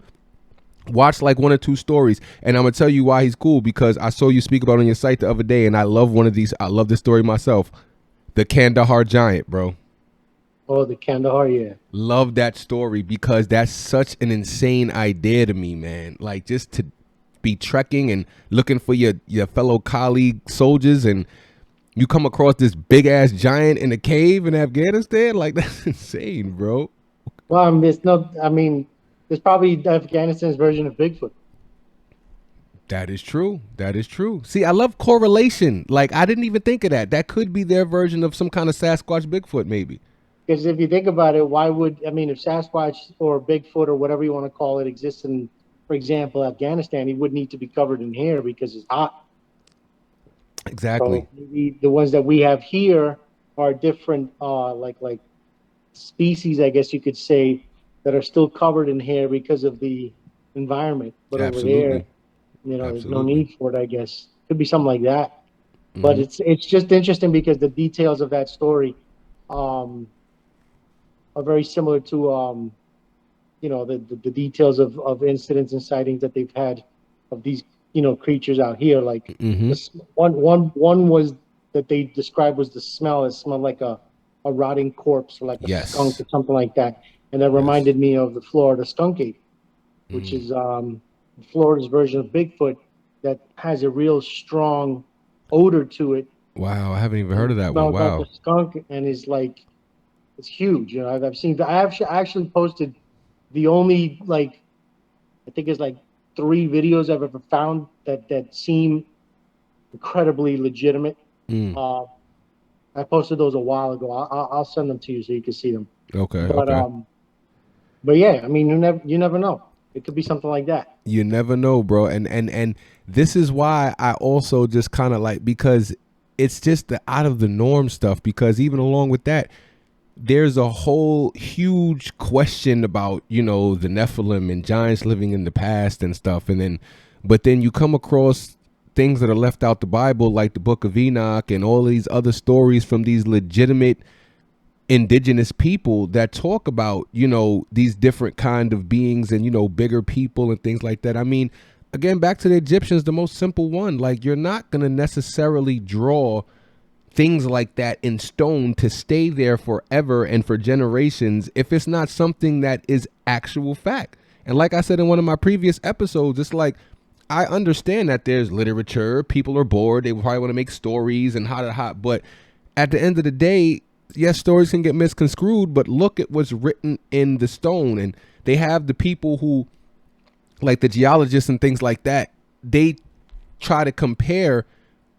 watch 1 or 2 stories, and I'm gonna tell you why he's cool, because I saw you speak about it on your site the other day, and I love one of these. I love this story myself. The Kandahar Giant, bro. Oh, the Kandahar, yeah. Love that story, because that's such an insane idea to me, man. Just to be trekking and looking for your fellow colleague soldiers, and you come across this big ass giant in a cave in Afghanistan. That's insane, bro. Well, it's probably Afghanistan's version of Bigfoot. That is true. See, I love correlation. I didn't even think of that. That could be their version of some kind of Sasquatch Bigfoot, maybe. Because if you think about it, why would, I mean, if Sasquatch or Bigfoot or whatever you want to call it exists in, for example, Afghanistan, he would need to be covered in hair because it's hot. Exactly. So maybe the ones that we have here are different, like species, I guess you could say, that are still covered in hair because of the environment. But over there, Absolutely. there's no Absolutely. need for it, I guess. Could be something like that. But Hmm. it's just interesting because the details of that story um, are very similar to the details of incidents and sightings that they've had of these creatures out here. Like Hmm. this one was that they described was the smell. It smelled like a rotting corpse or like a skunk Yes. or something like that. And that Yes. reminded me of the Florida skunk ape, which Mm. is Florida's version of Bigfoot that has a real strong odor to it. Wow, I haven't even And heard it of that one. smells like a Wow. skunk and is like it's huge. I've seen. I actually posted the only like I think it's like three videos I've ever found that seem incredibly legitimate. Mm. Uh, I posted those a while ago. I'll send them to you so you can see them. Okay. But Okay. um, but yeah, I mean, you never know. It could be something like that. You never know, bro. And this is why I also just kind of like, because it's just the out of the norm stuff, because even along with that, there's a whole huge question about, the Nephilim and giants living in the past and stuff. And then, but then you come across things that are left out the Bible, like the book of Enoch and all these other stories from these legitimate indigenous people that talk about, these different kind of beings and, bigger people and things like that. I mean, again, back to the Egyptians, the most simple one, like you're not going to necessarily draw things like that in stone to stay there forever and for generations if it's not something that is actual fact. And like I said in one of my previous episodes, it's like I understand that there's literature, people are bored, they probably want to make stories and hot, but at the end of the day, yes, stories can get misconstrued, but look at what's written in the stone. And they have the people who, like the geologists and things like that, they try to compare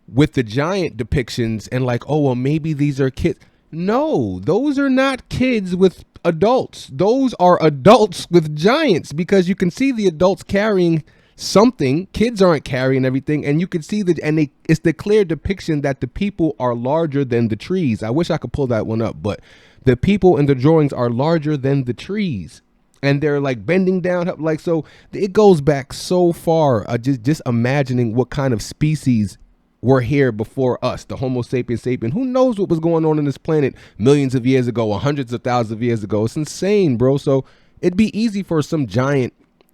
with the giant depictions and like, oh, well, maybe these are kids. No, those are not kids with adults. Those are adults with giants, because you can see the adults carrying something. Kids aren't carrying everything, and you can see that, and it's the clear depiction that the people are larger than the trees. I wish I could pull that one up, but the people in the drawings are larger than the trees, and they're like bending down, like, so it goes back so far. Just imagining what kind of species were here before us, the Homo sapiens sapien. Who knows what was going on in this planet millions of years ago or hundreds of thousands of years ago? It's insane, bro. So it'd be easy for some giant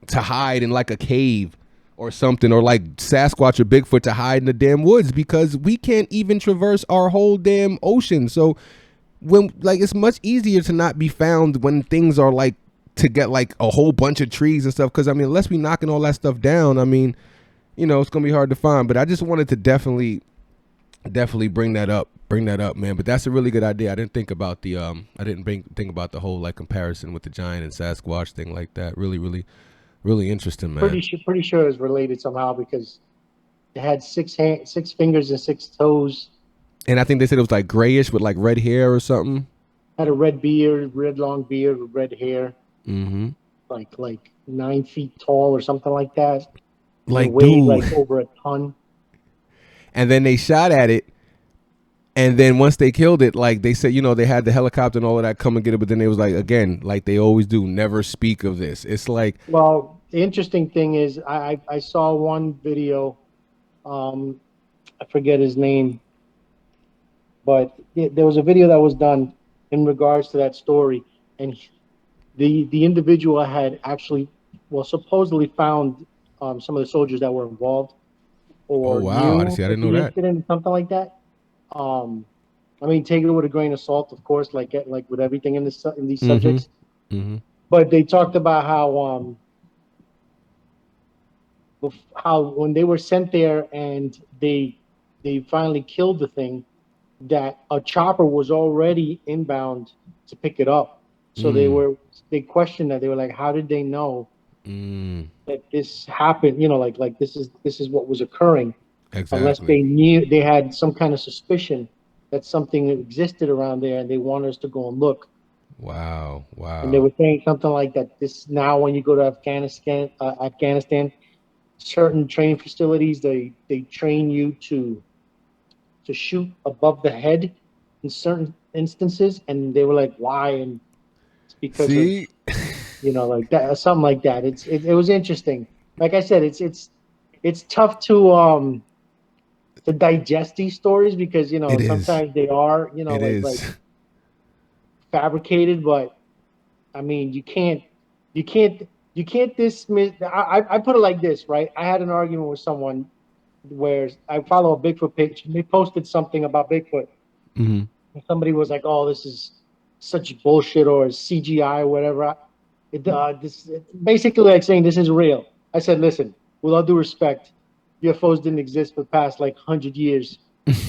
to hide in like a cave or something, or like Sasquatch or Bigfoot to hide in the damn woods, because we can't even traverse our whole damn ocean. So when, like, it's much easier to not be found when things are like, to get like a whole bunch of trees and stuff. Because I mean, unless we knocking all that stuff down, I mean, it's gonna be hard to find. But I just wanted to definitely bring that up, man. But that's a really good idea. I didn't think about the think about the whole like comparison with the giant and Sasquatch thing like that. Really, really, really interesting, man. Pretty sure it's related somehow because it had 6 fingers and 6 toes. And I think they said it was like grayish with like red hair or something. Had a red beard, red long beard with red hair. Mm-hmm. Like 9 feet tall or something like that. And it Like, weighed dude. like over a ton. And then they shot at it. And then once they killed it, like they said, they had the helicopter and all of that come and get it. But then it was like, again, like they always do, never speak of this. It's like, Well, the interesting thing is I saw one video. I forget his name, but there was a video that was done in regards to that story, and the individual had actually, well, supposedly found some of the soldiers that were involved oh or wow, I knew see, I of didn't know the that. incident, something like that. Um, I mean, take it with a grain of salt, of course, like with everything in these Mm-hmm. subjects. Mm-hmm. But they talked about how when they were sent there and they finally killed the thing, that a chopper was already inbound to pick it up. So they questioned that. They were like, how did they know that this happened? Like this is what was occurring, unless Exactly. they knew they had some kind of suspicion that something existed around there and they wanted us to go and look. Wow. And they Wow. were saying something like that. This now, when you go to Afghanistan, certain training facilities, they train you to shoot above the head in certain instances, and they were like, why? And it's because of, See? like that, something like that. It was interesting. Like I said, it's tough to digest these stories because It is. sometimes they are It like is. fabricated, but I mean you can't you can't dismiss. I put it like this, right? I had an argument with someone where I follow a Bigfoot page, and they posted something about Bigfoot. Hmm. And somebody was like, "Oh, this is such bullshit," or CGI or whatever. Basically like saying this is real. I said, "Listen, with all due respect, UFOs didn't exist for the past like 100 years,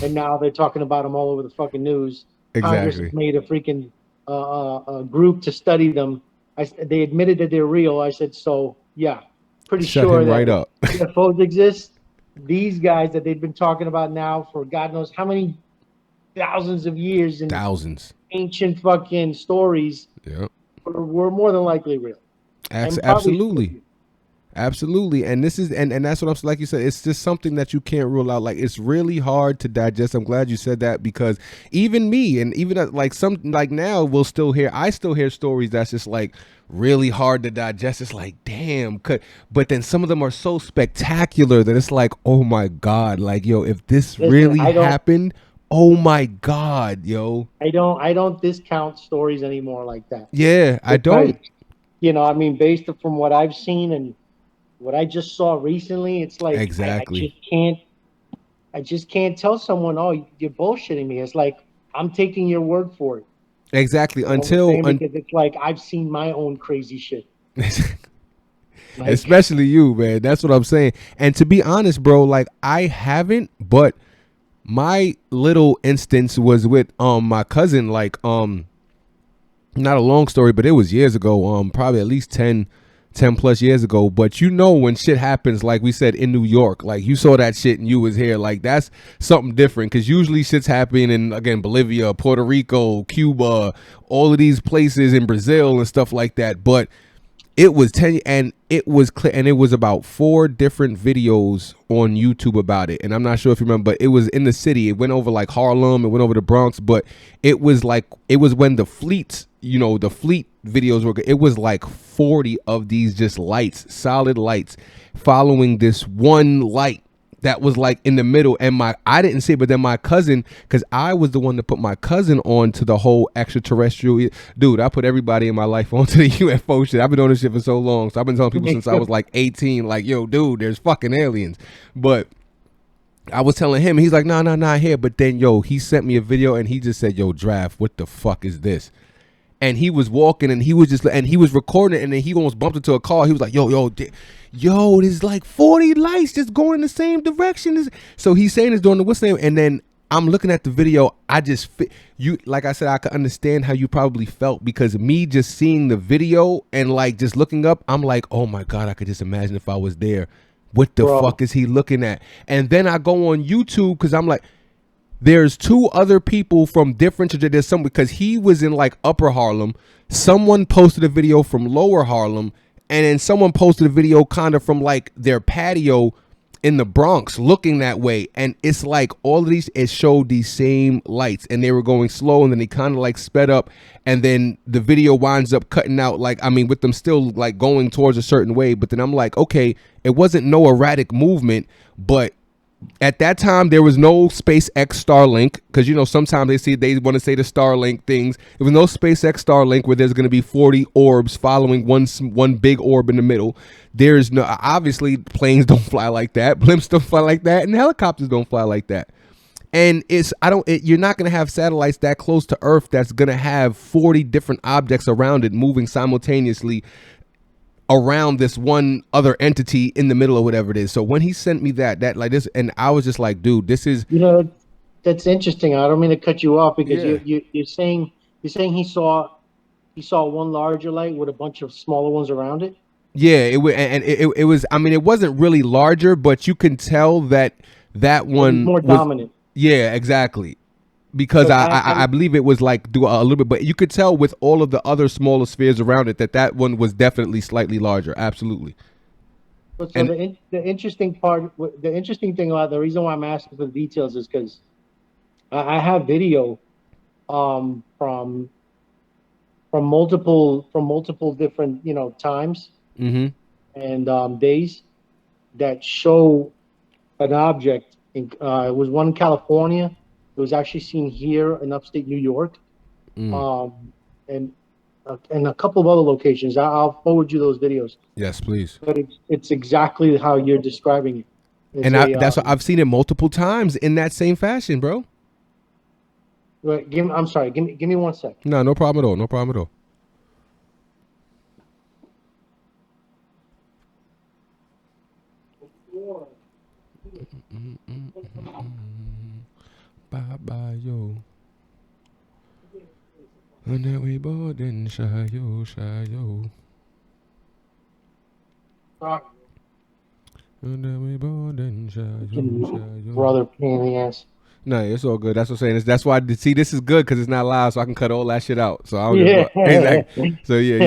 and now they're talking about them all over the fucking news. Congress has Exactly. made a freaking group to study them. They admitted that they're real. I said, so yeah, pretty Shut sure him that right up. UFOs exist. These guys that they've been talking about now for God knows how many thousands of years in Thousands. ancient fucking stories Yep. were more than likely real and probably still Absolutely. be. Absolutely. And this is and that's what I'm like you said, it's just something that you can't rule out. Like it's really hard to digest. I'm glad you said that because even me and even like some like now I still hear stories that's just like really hard to digest. It's like damn, but then some of them are so spectacular that it's like, oh my God, like yo, if this Listen, really happened, oh my God, yo. I don't discount stories anymore like that Yeah, I because don't. I mean, based from what I've seen and what I just saw recently, it's like Exactly. I just can't tell someone, oh, you're bullshitting me. It's like I'm taking your word for it. Exactly. You know what I'm saying? Because it's like I've seen my own crazy shit. Like, Especially you, man. That's what I'm saying. And to be honest, bro, like I haven't, but my little instance was with my cousin, like not a long story, but it was years ago, probably at least 10 plus years ago. But when shit happens, like we said in New York, like you saw that shit and you was here, like that's something different. Cause usually shit's happening in again Bolivia, Puerto Rico, Cuba, all of these places in Brazil and stuff like that. But it was 10 and it was clear, and it was about 4 different videos on YouTube about it. And I'm not sure if you remember, but it was in the city. It went over like Harlem, it went over the Bronx, but it was when the fleets, the fleet videos were, it was like 40 of these just lights, solid lights following this one light that was like in the middle. And I didn't see it, but then my cousin, because I was the one to put my cousin on to the whole extraterrestrial. Dude, I put everybody in my life onto the UFO shit. I've been on this shit for so long. So I've been telling people since I was like 18, like, yo, dude, there's fucking aliens. But I was telling him, he's like, nah, not here. But then, yo, he sent me a video and he just said, yo, Draft, what the fuck is this? And he was walking and he was recording it, and then he almost bumped into a car. He was like, yo, there's like 40 lights just going in the same direction. So he's saying it's doing the what's name, and then I'm looking at the video. I just like I said, I could understand how you probably felt, because me just seeing the video and like just looking up, I'm like, oh my God, I could just imagine if I was there. What the fuck is he looking at? And then I go on YouTube because I'm like, there's 2 other people from different, there's some, because he was in like Upper Harlem. Someone posted a video from Lower Harlem, and then someone posted a video kind of from like their patio in the Bronx looking that way. And it's like all of these, it showed these same lights, and they were going slow, and then they kind of like sped up, and then the video winds up cutting out, like, I mean, with them still like going towards a certain way. But then I'm like, okay, it wasn't no erratic movement, but at that time there was no SpaceX Starlink, because sometimes they want to say the Starlink things. There was no SpaceX Starlink where there's going to be 40 orbs following one big orb in the middle. There's no, obviously planes don't fly like that, blimps don't fly like that, and helicopters don't fly like that. And you're not going to have satellites that close to Earth that's going to have 40 different objects around it moving simultaneously around this one other entity in the middle of whatever it is. So when he sent me that like this, and I was just like, dude, this is, that's interesting. I don't mean to cut you off because yeah, you're saying he saw one larger light with a bunch of smaller ones around it. yeah, it was, I mean, it wasn't really larger, but you can tell that It was one more was, dominant. yeah, exactly. because So I believe it was like do a little bit, but you could tell with all of the other smaller spheres around it that one was definitely slightly larger. Absolutely. but so And the interesting part, the interesting thing about the reason why I'm asking for the details is because I have video from multiple different times mm-hmm. and days that show an object. It was one in California. It was actually seen here in upstate New York, um, and and a couple of other locations. I'll forward you those videos. Yes, please. But it's exactly how you're describing it. It's And a that's what I've seen it multiple times in that same fashion, bro. wait, I'm sorry. Give me 1 sec. No, no problem at all. No problem at all. Bye bye yo. And then we both in shy yo, shy yo. And then we both in shy yo, shy yo. Brother, pain in the ass. No, it's all good. That's what I'm saying. That's why see this is good because it's not live, so I can cut all that shit out. So I don't give a Yeah. fuck. Exactly. So yeah.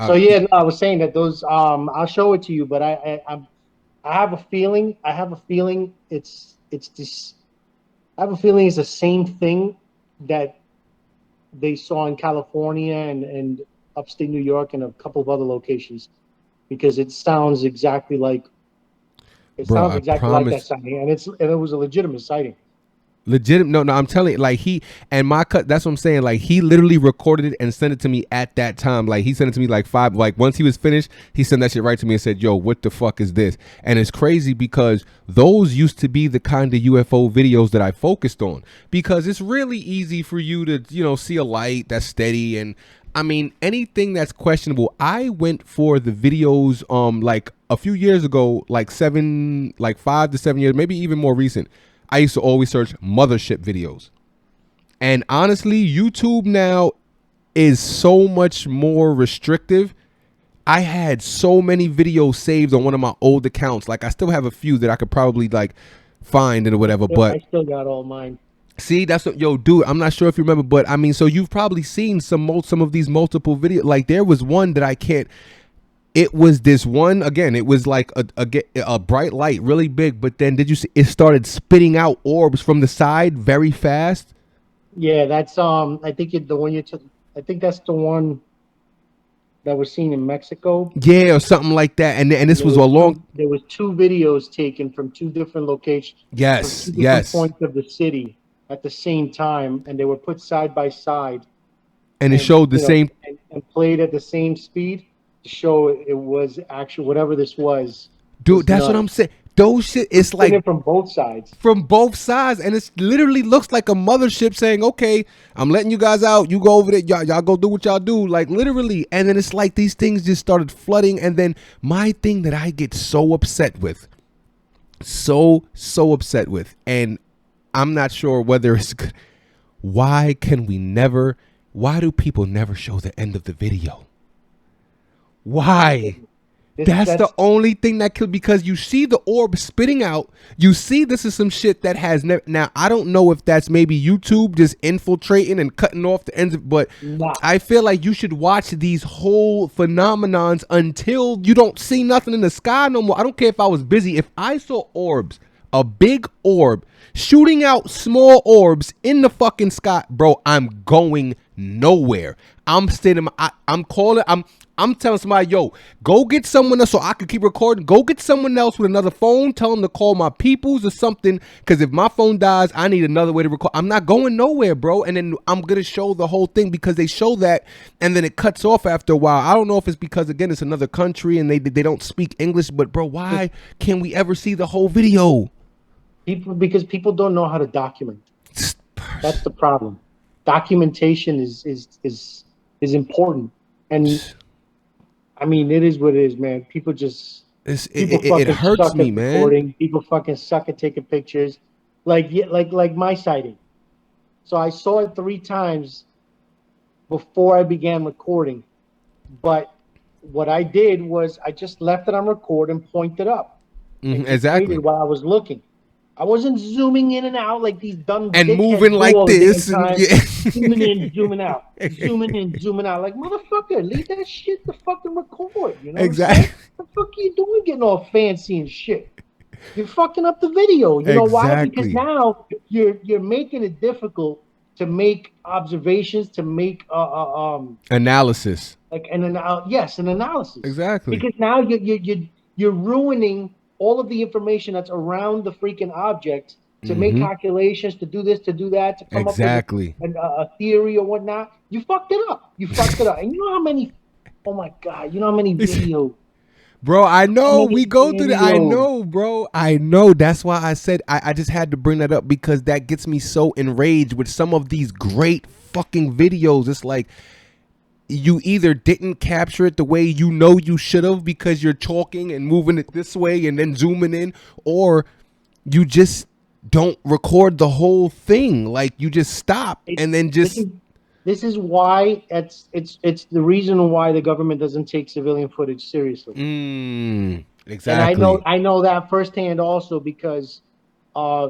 So yeah, no, I was saying that those I'll show it to you, but I have a feeling it's this I have a feeling it's the same thing that they saw in California and upstate New York and a couple of other locations because it sounds exactly like bro, I that promise. sighting and it was a legitimate sighting. Legit, no, I'm telling you, like he and my cut. That's what I'm saying. Like he literally recorded it and sent it to me at that time. Like he sent it to me like five. Like once he was finished, he sent that shit right to me and said, "Yo, what the fuck is this?" And it's crazy because those used to be the kind of UFO videos that I focused on because it's really easy for you to see a light that's steady and. I mean, anything that's questionable. I went for the videos like a few years ago, like 5 to 7 years, maybe even more recent. I used to always search mothership videos. And honestly, YouTube now is so much more restrictive. I had so many videos saved on one of my old accounts. Like I still have a few that I could probably like find and whatever, but I still got all mine. see, that's what, yo, dude. I'm not sure if you remember, but I mean, so you've probably seen some of these multiple videos. Like there was one that I can't. It was this one again. It was like a bright light, really big. But then, did you see? It started spitting out orbs from the side very fast. Yeah, that's I think the one you took. I think that's the one that was seen in Mexico. Yeah, or something like that. And this was a long. There was two videos taken from two different locations, from Yes, two different yes. points of the city at the same time, and they were put side by side, And it showed the same. and played at the same speed to show it was actual whatever this was. Dude, that's what I'm saying. Those shit, it's like from both sides. From both sides, and it literally looks like a mothership saying, "Okay, I'm letting you guys out. You go over there. Y'all go do what y'all do." Like literally, and then it's like these things just started flooding. And then my thing that I get so upset with, so upset with, and I'm not sure whether it's good. Why can we never? Why do people never show the end of the video? Why? That's the only thing that could, because you see the orb spitting out. You see this is some shit that has never. Now I don't know if that's maybe YouTube just infiltrating and cutting off the ends, but I feel like you should watch these whole phenomenons until you don't see nothing in the sky no more. I don't care if I was busy. If I saw orbs, a big orb shooting out small orbs in the fucking sky, bro, I'm going nowhere. I'm standing. I'm calling. I'm telling somebody, yo, go get someone else so I can keep recording. Go get someone else with another phone. Tell them to call my peoples or something. Because if my phone dies, I need another way to record. I'm not going nowhere, bro. And then I'm going to show the whole thing because they show that and then it cuts off after a while. I don't know if it's because, again, it's another country and they don't speak English. But, bro, why can't we ever see the whole video? Because people don't know how to document. That's the problem. Documentation is important. And I mean, it is what it is, man. People just it hurts me, man. Recording. People fucking suck at taking pictures, like my sighting. So I saw it 3 times before I began recording, but what I did was I just left it on record and pointed up. Exactly. While I was looking, I wasn't zooming in and out like these dumb And dickheads moving do like all the this, damn and time. yeah. Zooming in, zooming out, zooming in, zooming out. Like, motherfucker, leave that shit to fucking record. You know what I'm saying? Exactly. What the fuck are you doing getting all fancy and shit? You're fucking up the video. You know why? Because Exactly. now you're making it difficult to make observations, to make Analysis. like an analysis. Exactly. Because now you're ruining all of the information that's around the freaking object to make Mm-hmm. calculations, to do this, to do that, to come up with Exactly. a theory or whatnot. You fucked it up. You fucked it up. And you know how many? Oh my god! You know how many videos? Bro, I How know many we go through the. I videos? know, bro. I know. That's why I said I just had to bring that up because that gets me so enraged with some of these great fucking videos. It's like you either didn't capture it the way you know you should have because you're talking and moving it this way and then zooming in, or you just don't record the whole thing. Like you just stop It, and then this just is this is why it's the reason why the government doesn't take civilian footage seriously. And exactly. I know that firsthand also because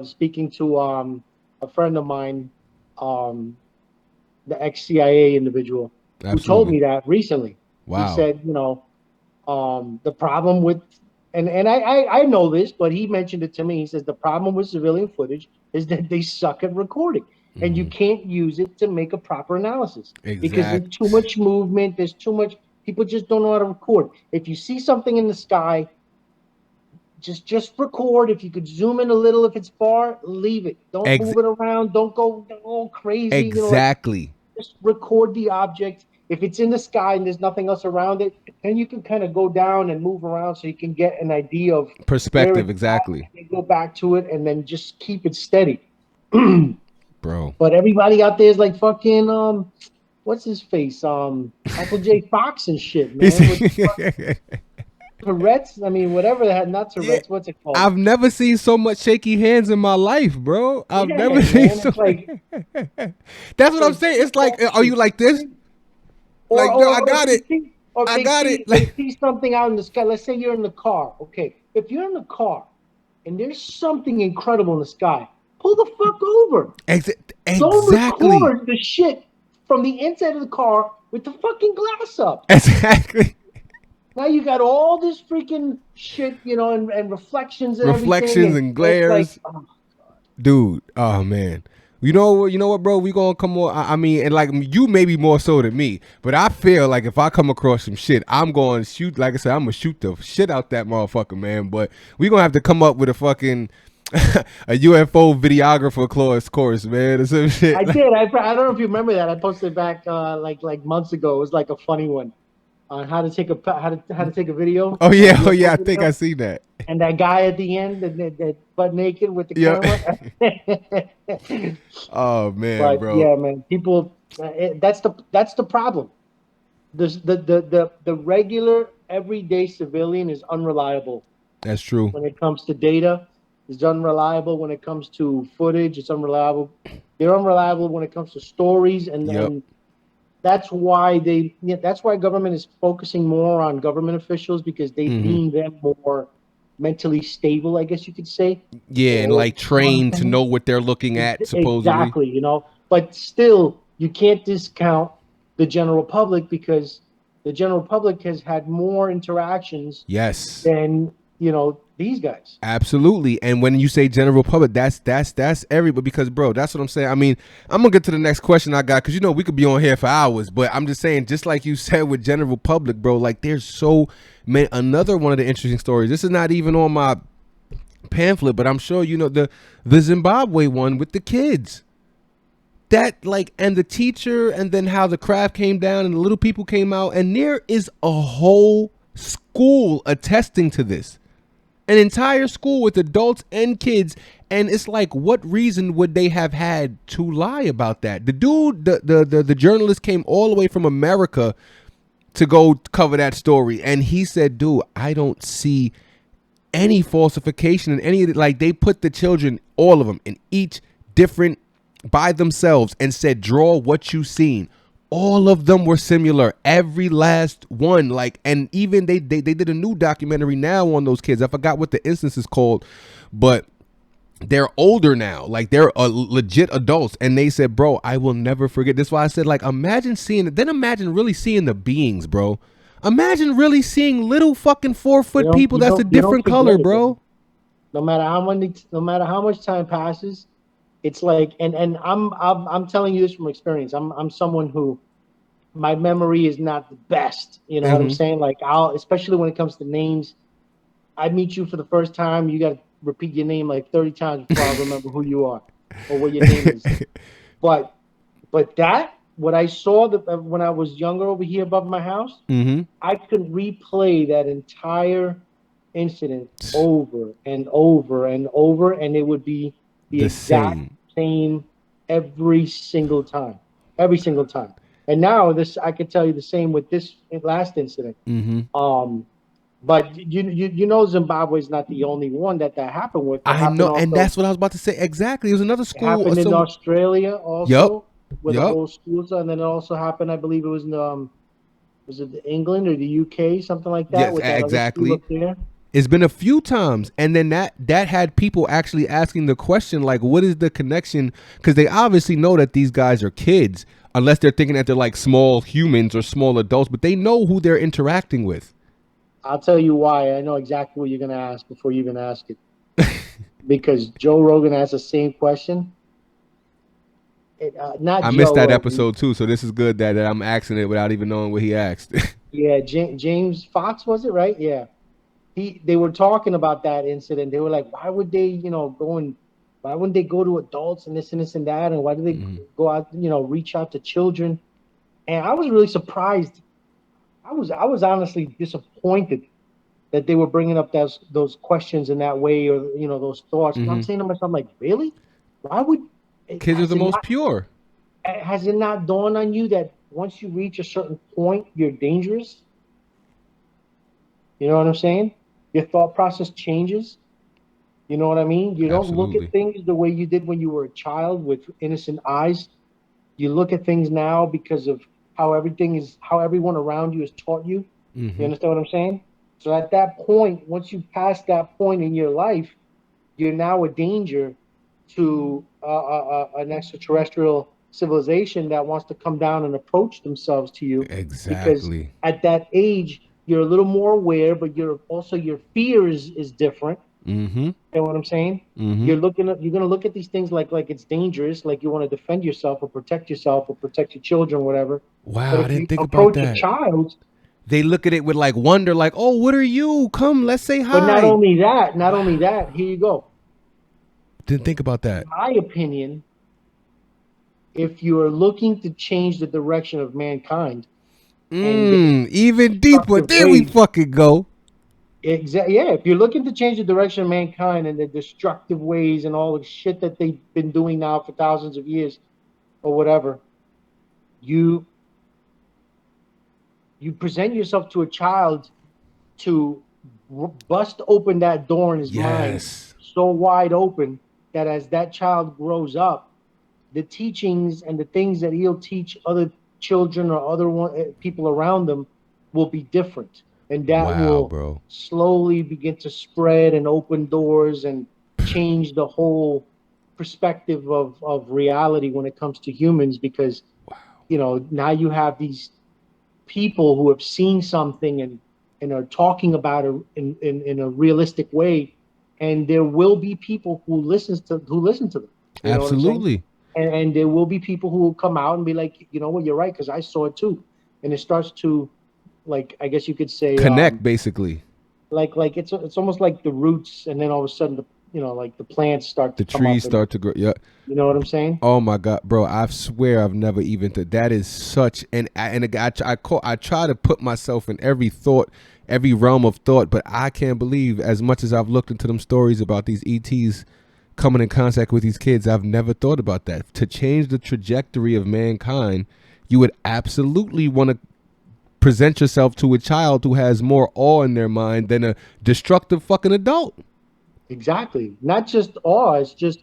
speaking to a friend of mine, um, the ex CIA individual, who told Absolutely. me that recently. He Wow. said, you know, the problem with and I know this, but he mentioned it to me. He says the problem with civilian footage is that they suck at recording, and you can't use it to make a proper analysis because there's too Exact. much movement. There's too much. People just don't know how to record. If you see something in the sky, just record. If you could zoom in a little, if it's far, leave it. Don't Ex- move it around. Don't go all crazy. You know, like exactly. just record the object. If it's in the sky and there's nothing else around it, then you can kind of go down and move around so you can get an idea of where Perspective. it's at, Exactly. and go back to it, and then just keep it steady. Bro. But everybody out there is like fucking what's his face? Michael J. Fox and shit, He's man. With Tourette's, I mean, whatever that, not yeah. Tourette's, what's it called? I've never seen so much shaky hands in my life, bro. I've Yeah, never seen man. so. That's It's what I'm like saying. It's like, are you like this? or Like, no, I or if got they it. see or if I got it. they see something out in the sky. Let's say you're in the car. Okay, if you're in the car and there's something incredible in the sky, pull the fuck over. Don't Exactly. record the shit from the inside of the car with the fucking glass up. Exactly. Now you got all this freaking shit, you know, and reflections and everything, Reflections and and it's like, glares. Dude, oh man. You know what, bro? We gonna come on. I mean, and like you, maybe more so than me, but I feel like if I come across some shit, I'm going to shoot. Like I said, I'm gonna shoot the shit out that motherfucker, man. But we gonna have to come up with a fucking a UFO videographer course, man, or some shit. I did. I don't know if you remember that. I posted back like months ago. It was like a funny one on how to take a video. Oh yeah, oh yeah. UFO I think video. I see that. And that guy at the end, that butt naked with the Yeah. camera. Oh man, But bro. yeah, man, people. That's the problem. The regular everyday civilian is unreliable That's true. when it comes to data. Is unreliable when it comes to footage. It's unreliable. They're unreliable when it comes to stories, Yep. and that's why government is focusing more on government officials because they deem them more mentally stable, I guess you could say. Yeah, and Or, like you know what I'm trained to saying? know what they're looking at, supposedly. Exactly, you know. But still, you can't discount the general public because the general public has had more interactions Yes. than, you know, these guys. Absolutely. And when you say general public, that's everybody because bro, that's what I'm saying. I mean, I'm gonna get to the next question I got because you know we could be on here for hours, but I'm just saying, just like you said with general public, bro, like there's so many. Another one of the interesting stories. This is not even on my pamphlet, but I'm sure you know the Zimbabwe one with the kids. That like and the teacher and then how the craft came down and the little people came out and there is a whole school attesting to this. An entire school with adults and kids, and it's like, what reason would they have had to lie about that? The dude, the journalist came all the way from America to go cover that story, and he said, dude, I don't see any falsification in any of it. Like they put the children, all of them, in each different by themselves and said, draw what you seen. All of them were similar, every last one. Like, and even they did a new documentary now on those kids. I forgot what the instance is called, but they're older now, like they're legit adults, and they said, bro, I will never forget. That's why I said, like, imagine seeing it, then imagine really seeing the beings, bro. Imagine really seeing little fucking 4-foot people that's a different color, bro. No matter how much time passes, it's like, and I'm telling you this from experience. I'm someone who, my memory is not the best. You know what I'm saying? Like, especially when it comes to names. I meet you for the first time, you got to repeat your name like 30 times before I remember who you are or what your name is. But that, what I saw when I was younger over here above my house, I could replay that entire incident over and over and over, and it would be the exact same every single time. Every single time. And now I could tell you the same with this last incident. But you know, Zimbabwe is not the only one that happened with. I know, also, and that's what I was about to say. Exactly, it was another school. It happened in Australia also, with the whole school, and then it also happened. I believe it was in was it England or the UK, something like that. Yes, with that exactly. Other school up there. It's been a few times, and then that had people actually asking the question, like, what is the connection? Because they obviously know that these guys are kids, unless they're thinking that they're like small humans or small adults, but they know who they're interacting with. I'll tell you why. I know exactly what you're going to ask before you even ask it. Because Joe Rogan asked the same question. I missed that episode too, so this is good that I'm asking it without even knowing what he asked. Yeah, James Fox, was it, right? Yeah. They were talking about that incident. They were like, why would they, why wouldn't they go to adults and this and that? And why do they go out, reach out to children? And I was really surprised. I was honestly disappointed that they were bringing up those questions in that way, or those thoughts. And I'm saying to myself, like, really? Why would? Kids are the most pure. Has it not dawned on you that once you reach a certain point, you're dangerous? You know what I'm saying? Your thought process changes. You know what I mean? You don't look at things the way you did when you were a child with innocent eyes. You look at things now because of how everyone around you has taught you. You understand what I'm saying? So at that point, once you pass that point in your life, you're now a danger to an extraterrestrial civilization that wants to come down and approach themselves to you. Exactly. Because at that age, you're a little more aware, but your fear is different. You know what I'm saying? You're going to look at these things like it's dangerous, like you want to defend yourself or protect your children, whatever. Wow, I didn't think about that. Approach a child, they look at it with like wonder, like, oh, what are you? Come, let's say hi. But not only that, here you go. Didn't think about that. In my opinion, if you are looking to change the direction of mankind, even deeper, there we fucking go. Exactly. Yeah, if you're looking to change the direction of mankind and the destructive ways and all the shit that they've been doing now for thousands of years, or whatever, you present yourself to a child to bust open that door in his mind so wide open that as that child grows up, the teachings and the things that he'll teach other children or other people around them will be different. And that will slowly begin to spread and open doors and change the whole perspective of reality when it comes to humans, because, now you have these people who have seen something and are talking about it in a realistic way. And there will be people who listen to them. Absolutely. And there will be people who will come out and be like, you know what, you're right, because I saw it too. And it starts to, like, I guess you could say, connect, basically. Like it's almost like the roots, and then all of a sudden the plants start to come up. The trees start to grow. Yeah. You know what I'm saying? Oh my God, bro! I swear I've never even that is such I try to put myself in every thought, every realm of thought, but I can't believe, as much as I've looked into them stories about these ETs coming in contact with these kids, I've never thought about that. To change the trajectory of mankind, you would absolutely want to present yourself to a child who has more awe in their mind than a destructive fucking adult. Exactly. Not just awe, it's just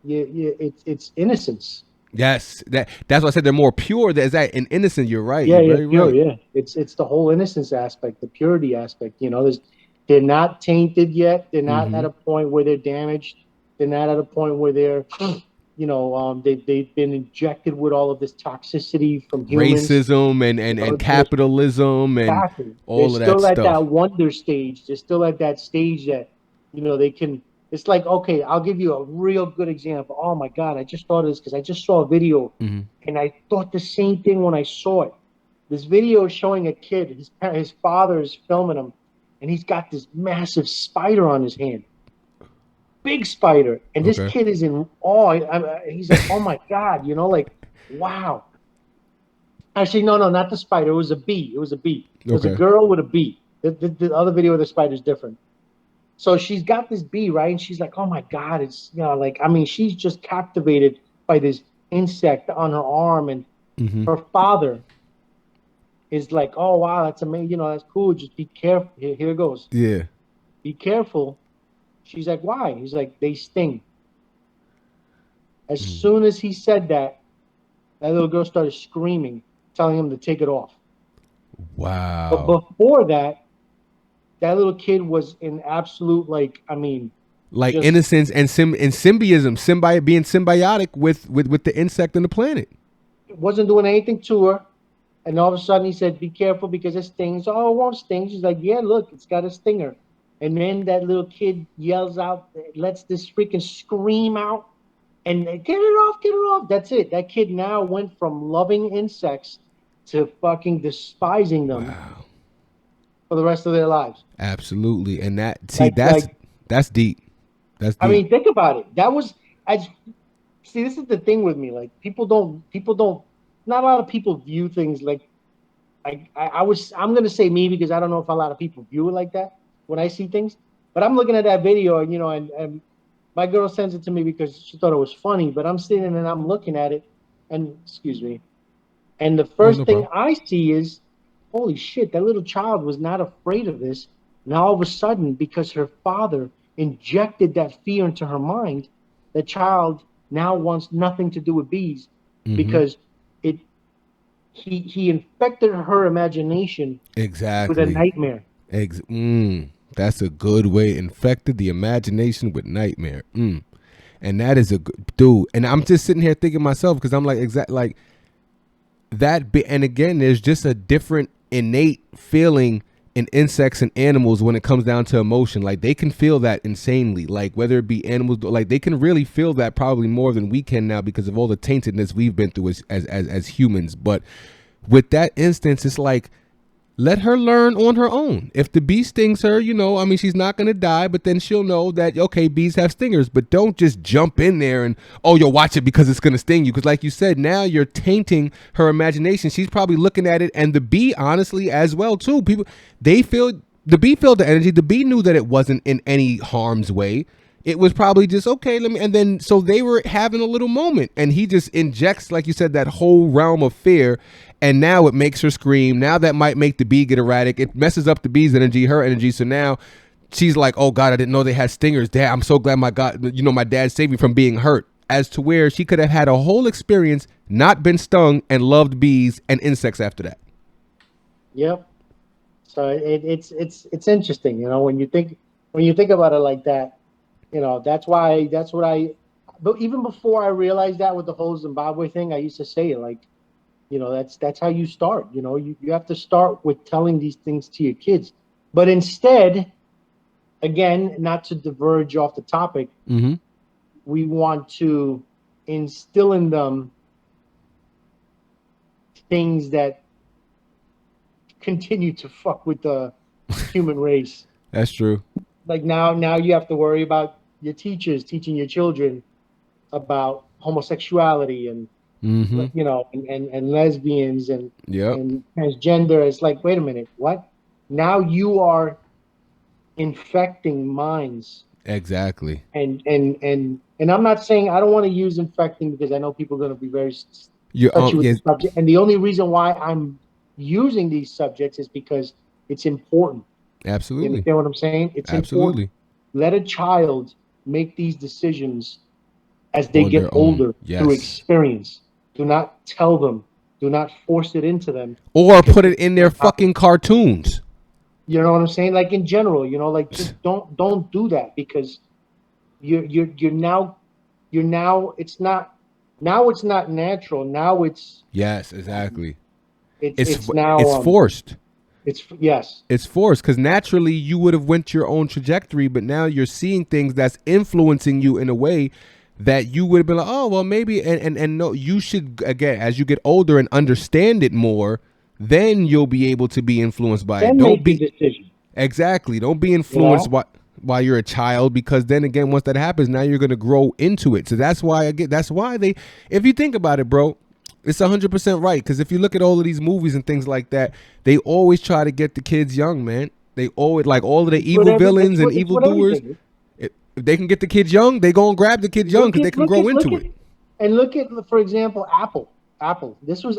it's innocence. Yes, that's why I said they're more pure. There's that in innocent. You're right. Yeah, you're pure. Right. Yeah, it's the whole innocence aspect, the purity aspect. There's They're not tainted yet. They're not Mm-hmm. at a point where they're damaged. They're not at a point where they're, they've been injected with all of this toxicity from humans. Racism and capitalism and Exactly. They're all of that still at stuff. that wonder stage. They're still at that stage that, they can. It's like, okay, I'll give you a real good example. Oh my God, I just thought of this because I just saw a video Mm-hmm. and I thought the same thing when I saw it. This video is showing a kid, his father is filming him, and he's got this massive spider on his hand, big spider, and this Okay. kid is in awe. He's like, oh my God, like, wow. Actually, no, not the spider. It was a bee. It was a bee. It was a Okay. girl with a bee. The other video of the spider is different. So she's got this bee, right? And she's like, oh my God, it's, she's just captivated by this insect on her arm. And Mm-hmm. her father is like, oh, wow, that's amazing. That's cool. Just be careful. Here it goes. Yeah. Be careful. She's like, why? He's like, they sting. As soon as he said that, that little girl started screaming, telling him to take it off. But Wow. before that, that little kid was in absolute, like just innocence and symbiotism, being symbiotic with the insect and the planet. wasn't doing anything to her. And all of a sudden he said, be careful because it stings. Oh, it won't sting. She's like, yeah, look, it's got a stinger. And then that little kid yells out, lets this freaking scream out, and get it off, get it off. That's it. That kid now went from loving insects to fucking despising them for the rest of their lives. Absolutely. And that's deep. That's deep. Think about it. This is the thing with me. Like people don't, not a lot of people view things like I'm going to say me because I don't know if a lot of people view it like that when I see things, but I'm looking at that video and my girl sends it to me because she thought it was funny, but I'm sitting and I'm looking at it and excuse me. And the first thing I see is, holy shit, that little child was not afraid of this. Now all of a sudden, because her father injected that fear into her mind, the child now wants nothing to do with bees because he infected her imagination with a nightmare. That's a good way. Infected the imagination with nightmare. And that is a good dude. And I'm just sitting here thinking myself because I'm like like that. And again, there's just a different innate feeling in insects and animals when it comes down to emotion. Like they can feel that insanely. Like whether it be animals, like they can really feel that probably more than we can now because of all the taintedness we've been through as humans. But with that instance, it's like, let her learn on her own. If the bee stings her, she's not going to die, but then she'll know that, okay, bees have stingers, but don't just jump in there and, oh, you'll watch it because it's going to sting you. Because like you said, now you're tainting her imagination. She's probably looking at it, and the bee, honestly, as well, too. The bee felt the energy. The bee knew that it wasn't in any harm's way. It was probably just, okay, and then, so they were having a little moment, and he just injects, like you said, that whole realm of fear, and now it makes her scream. Now that might make the bee get erratic. It messes up the bee's energy, her energy, so now she's like, oh God, I didn't know they had stingers. Dad, I'm so glad my dad saved me from being hurt. As to where she could have had a whole experience, not been stung, and loved bees and insects after that. Yep. So it's interesting, when you think about it like that. But even before I realized that with the whole Zimbabwe thing, I used to say it like, that's how you start. You have to start with telling these things to your kids. But instead, again, not to diverge off the topic, we want to instill in them things that continue to fuck with the human race. That's true. Like now you have to worry about your teachers teaching your children about homosexuality and and lesbians and transgender. It's like, wait a minute, what? Now you are infecting minds. Exactly. And I'm not saying, I don't want to use infecting because I know people are going to be very touchy with the subject. And the only reason why I'm using these subjects is because it's important. Absolutely. You understand what I'm saying? It's important. Let a child make these decisions as they get older through experience. Do not tell them. Do not force it into them. Or put it in their fucking cartoons. You know what I'm saying? Like in general, like just don't do that, because you're now it's not natural. Now Yes, exactly. it's now It's forced. yes. It's forced because naturally you would have went your own trajectory, but now you're seeing things that's influencing you in a way that you would have been like, oh well, maybe, and no, you should, again, as you get older and understand it more, then you'll be able to be influenced by it. Then Don't make the be decision. exactly. Don't be You influenced know, while you're a child, because then again, once that happens, now you're gonna grow into it. So that's why that's why they, if you think about it, bro, it's 100% right. Because if you look at all of these movies and things like that, they always try to get the kids young, man. They always, like, all of the evil villains and it's evil what doers. everything is. If they can get the kids young, they gonna grab the kids young because they can grow into it. Look at, for example, Apple. This was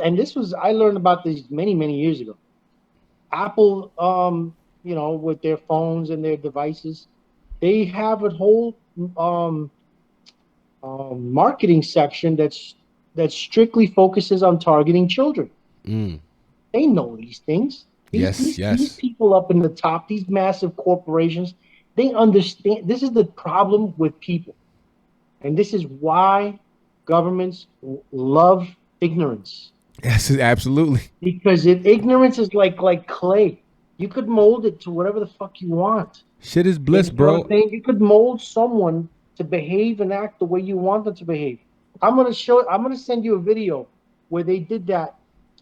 I learned about this many years ago. Apple, with their phones and their devices, they have a whole marketing section that strictly focuses on targeting children. Mm. They know these things. These Yes. people up in the top, these massive corporations, they understand. This is the problem with people, and this is why governments love ignorance. Yes, absolutely. Because ignorance is like clay. You could mold it to whatever the fuck you want. Shit is You bliss, understand what bro. I'm saying? You could mold someone to behave and act the way you want them to behave. I'm gonna send you a video where they did that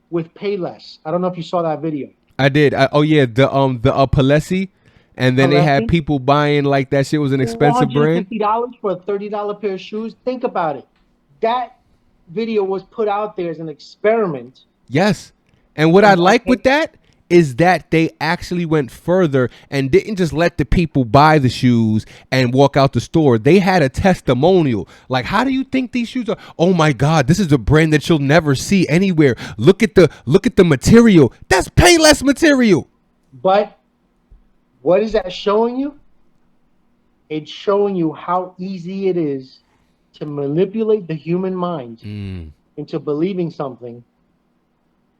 with Payless. I don't know if you saw that video. I did. Oh yeah, the Palesi, and then they had Alessi, people buying like that shit was an expensive brand. $450 for a $30 pair of shoes. Think about it. That video was put out there as an experiment. Yes. And what I And like with that is that they actually went further and didn't just let the people buy the shoes and walk out the store. They had a testimonial. Like, how do you think these shoes are? Oh my God, this is a brand that you'll never see anywhere. Look at the material. That's Payless material. But what is that showing you? It's showing you how easy it is to manipulate the human mind into believing something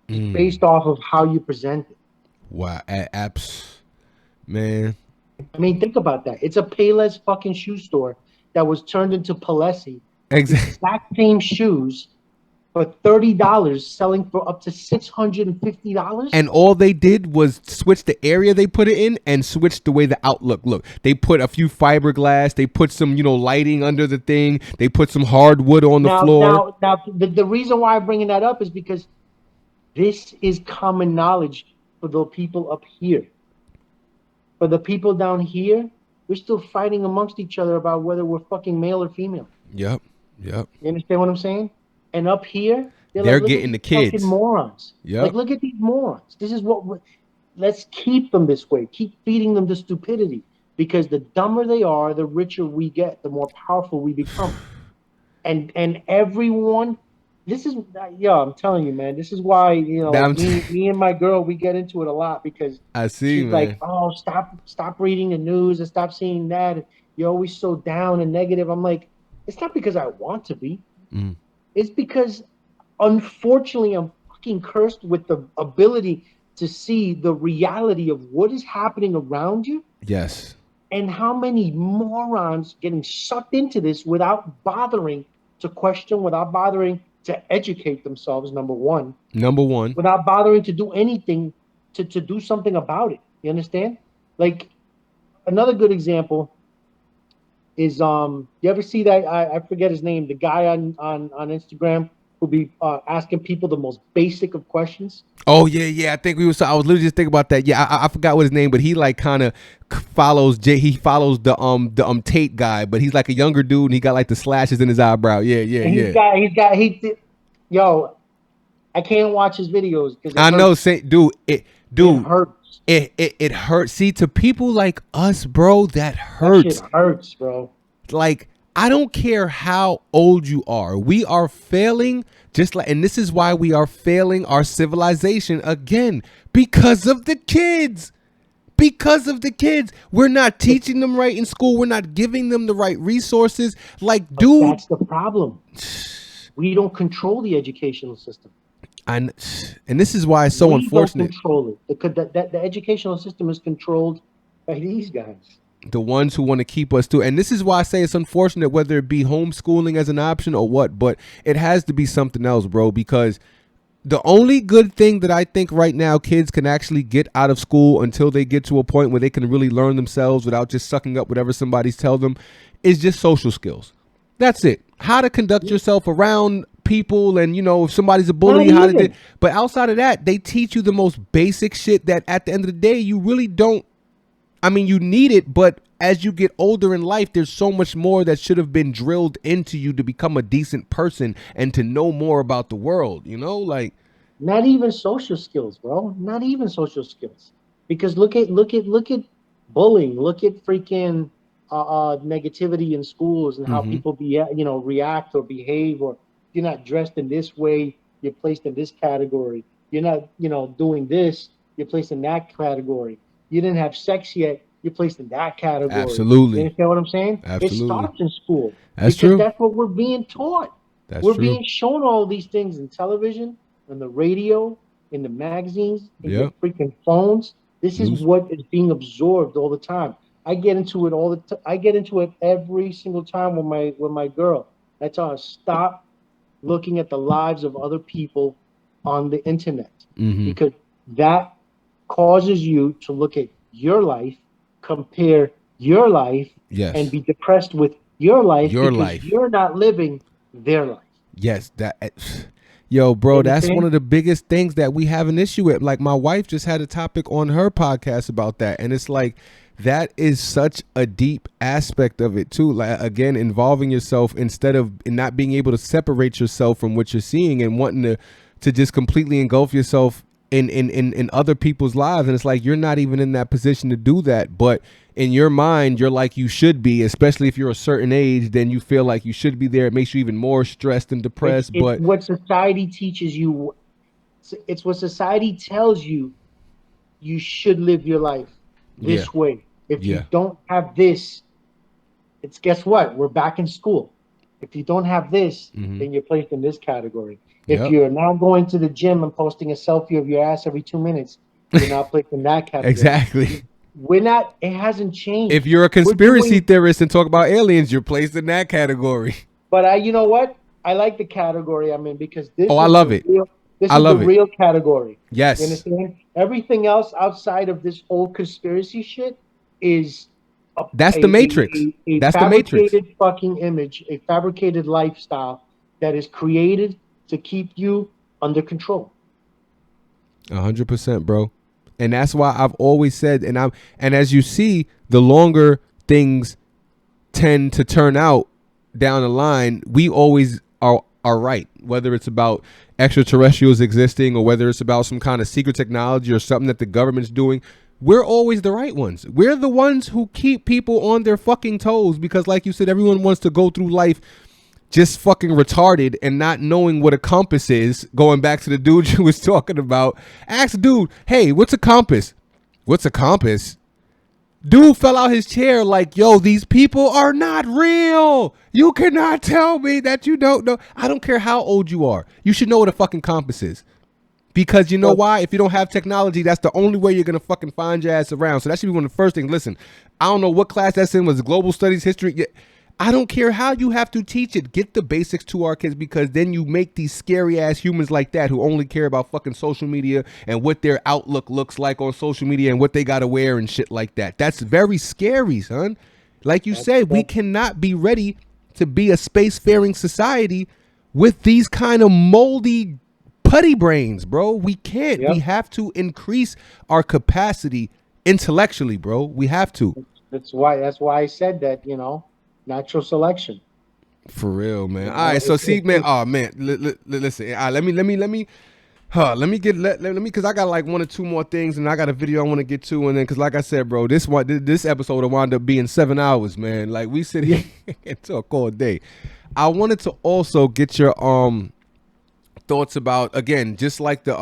based off of how you present it. Wow, apps, man. I mean, think about that. It's a Payless fucking shoe store that was turned into Palesi. The Exactly. exact same shoes for $30, selling for up to $650. And all they did was switch the area they put it in and switch the way the outlook looked. They put a few fiberglass. They put some, lighting under the thing. They put some hardwood on the floor. Now, the reason why I'm bringing that up is because this is common knowledge for the people up here. For the people down here, we're still fighting amongst each other about whether we're fucking male or female. Yep. You understand what I'm saying? And up here, they're like, getting the kids. Fucking morons. Yep. Like, look at these morons. This is let's keep them this way. Keep feeding them the stupidity. Because the dumber they are, the richer we get, the more powerful we become. And everyone, this is, I'm telling you, man, this is why, me and my girl, we get into it a lot, because I see, she's man. like, oh, stop reading the news and stop seeing that. You're always so down and negative. I'm like, it's not because I want to be. It's because, unfortunately, I'm fucking cursed with the ability to see the reality of what is happening around you. Yes. And how many morons getting sucked into this without bothering to question, without bothering to educate themselves, number one. Without bothering to do anything to do something about it. You understand? Like, another good example is, you ever see that, I forget his name, the guy on Instagram who be asking people the most basic of questions? Oh yeah. I think I was literally just thinking about that. Yeah, I forgot what his name, but he like kind of follows he follows the Tate guy, but he's like a younger dude and he got like the slashes in his eyebrow. Yo, I can't watch his videos because I know, it hurts. It hurts. See, to people like us, bro, that hurts. That shit hurts, bro. Like, I don't care how old you are. We are failing, and this is why we are failing our civilization again, because of the kids. Because of the kids. We're not teaching them right in school. We're not giving them the right resources. Like, dude, that's the problem. We don't control the educational system. And this is why it's so We don't unfortunate. control it because the educational system is controlled by these guys. The ones who want to keep us too. And this is why I say it's unfortunate, whether it be homeschooling as an option or what, but it has to be something else, bro, because the only good thing that I think right now kids can actually get out of school until they get to a point where they can really learn themselves without just sucking up whatever somebody's tell them is just social skills. That's it. How to conduct yourself around people, and if somebody's a bully, how to do. But outside of that, they teach you the most basic shit that at the end of the day you really don't. I mean, you need it, but as you get older in life, there's so much more that should have been drilled into you to become a decent person and to know more about the world, like not even social skills, bro. Not even social skills. Because look at bullying, look at freaking negativity in schools and how people react or behave, or you're not dressed in this way, you're placed in this category. You're not, doing this, you're placed in that category. You didn't have sex yet, you're placed in that category. Absolutely. You understand what I'm saying? Absolutely. It starts in school. That's because true. That's what we're being taught. We're true. being shown all these things in television, on the radio, in the magazines, in the freaking phones. This is what is being absorbed all the time. I get into it I get into it every single time with my girl. I tell her, stop looking at the lives of other people on the internet, because that causes you to look at your life, compare your life, and be depressed with your life because you're not living their life. Yes, yo, bro, that's one of the biggest things that we have an issue with. Like, my wife just had a topic on her podcast about that, and it's like that is such a deep aspect of it too. Like, again, involving yourself instead of not being able to separate yourself from what you're seeing and wanting to just completely engulf yourself in other people's lives. And it's like you're not even in that position to do that, but in your mind you're like you should be, especially if you're a certain age. Then you feel like you should be there. It makes you even more stressed and depressed. It's what society teaches you. It's what society tells you you should live your life this way. If you don't have this, it's, guess what, we're back in school. If you don't have this, then you're placed in this category. If you're now going to the gym and posting a selfie of your ass every 2 minutes, you're not placed in that category. Exactly. We're not. It hasn't changed. If you're a conspiracy theorist and talk about aliens, you're placed in that category. But you know what? I like the category I'm in because this. I love it. This is the real category. Yes. You understand? Everything else outside of this whole conspiracy shit is. That's the Matrix. That's the Matrix. A fabricated fucking image, a fabricated lifestyle that is created to keep you under control. 100%, bro. And that's why I've always said, and as you see, the longer things tend to turn out down the line, we always are right. Whether it's about extraterrestrials existing or whether it's about some kind of secret technology or something that the government's doing, we're always the right ones. We're the ones who keep people on their fucking toes because, like you said, everyone wants to go through life just fucking retarded and not knowing what a compass is. Going back to the dude you was talking about, ask dude, hey, what's a compass? What's a compass? Dude fell out his chair like, yo, these people are not real. You cannot tell me that you don't know. I don't care how old you are. You should know what a fucking compass is. Because you know why? If you don't have technology, that's the only way you're going to fucking find your ass around. So that should be one of the first things. Listen, I don't know what class that's in, was global studies, history. I don't care how you have to teach it. Get the basics to our kids, because then you make these scary ass humans like that who only care about fucking social media and what their outlook looks like on social media and what they got to wear and shit like that. That's very scary, son. Like you said, we cannot be ready to be a spacefaring society with these kind of moldy putty brains, bro. We can't. We have to increase our capacity intellectually, bro. We have to. That's why I said that, natural selection. For real, man. All right, so see, man. Oh man, listen. Let me, because I got like one or two more things, and I got a video I want to get to, and then because like I said, bro, this episode will wind up being 7 hours, man. Like we sit here and talk all day. I wanted to also get your thoughts about, again, just like the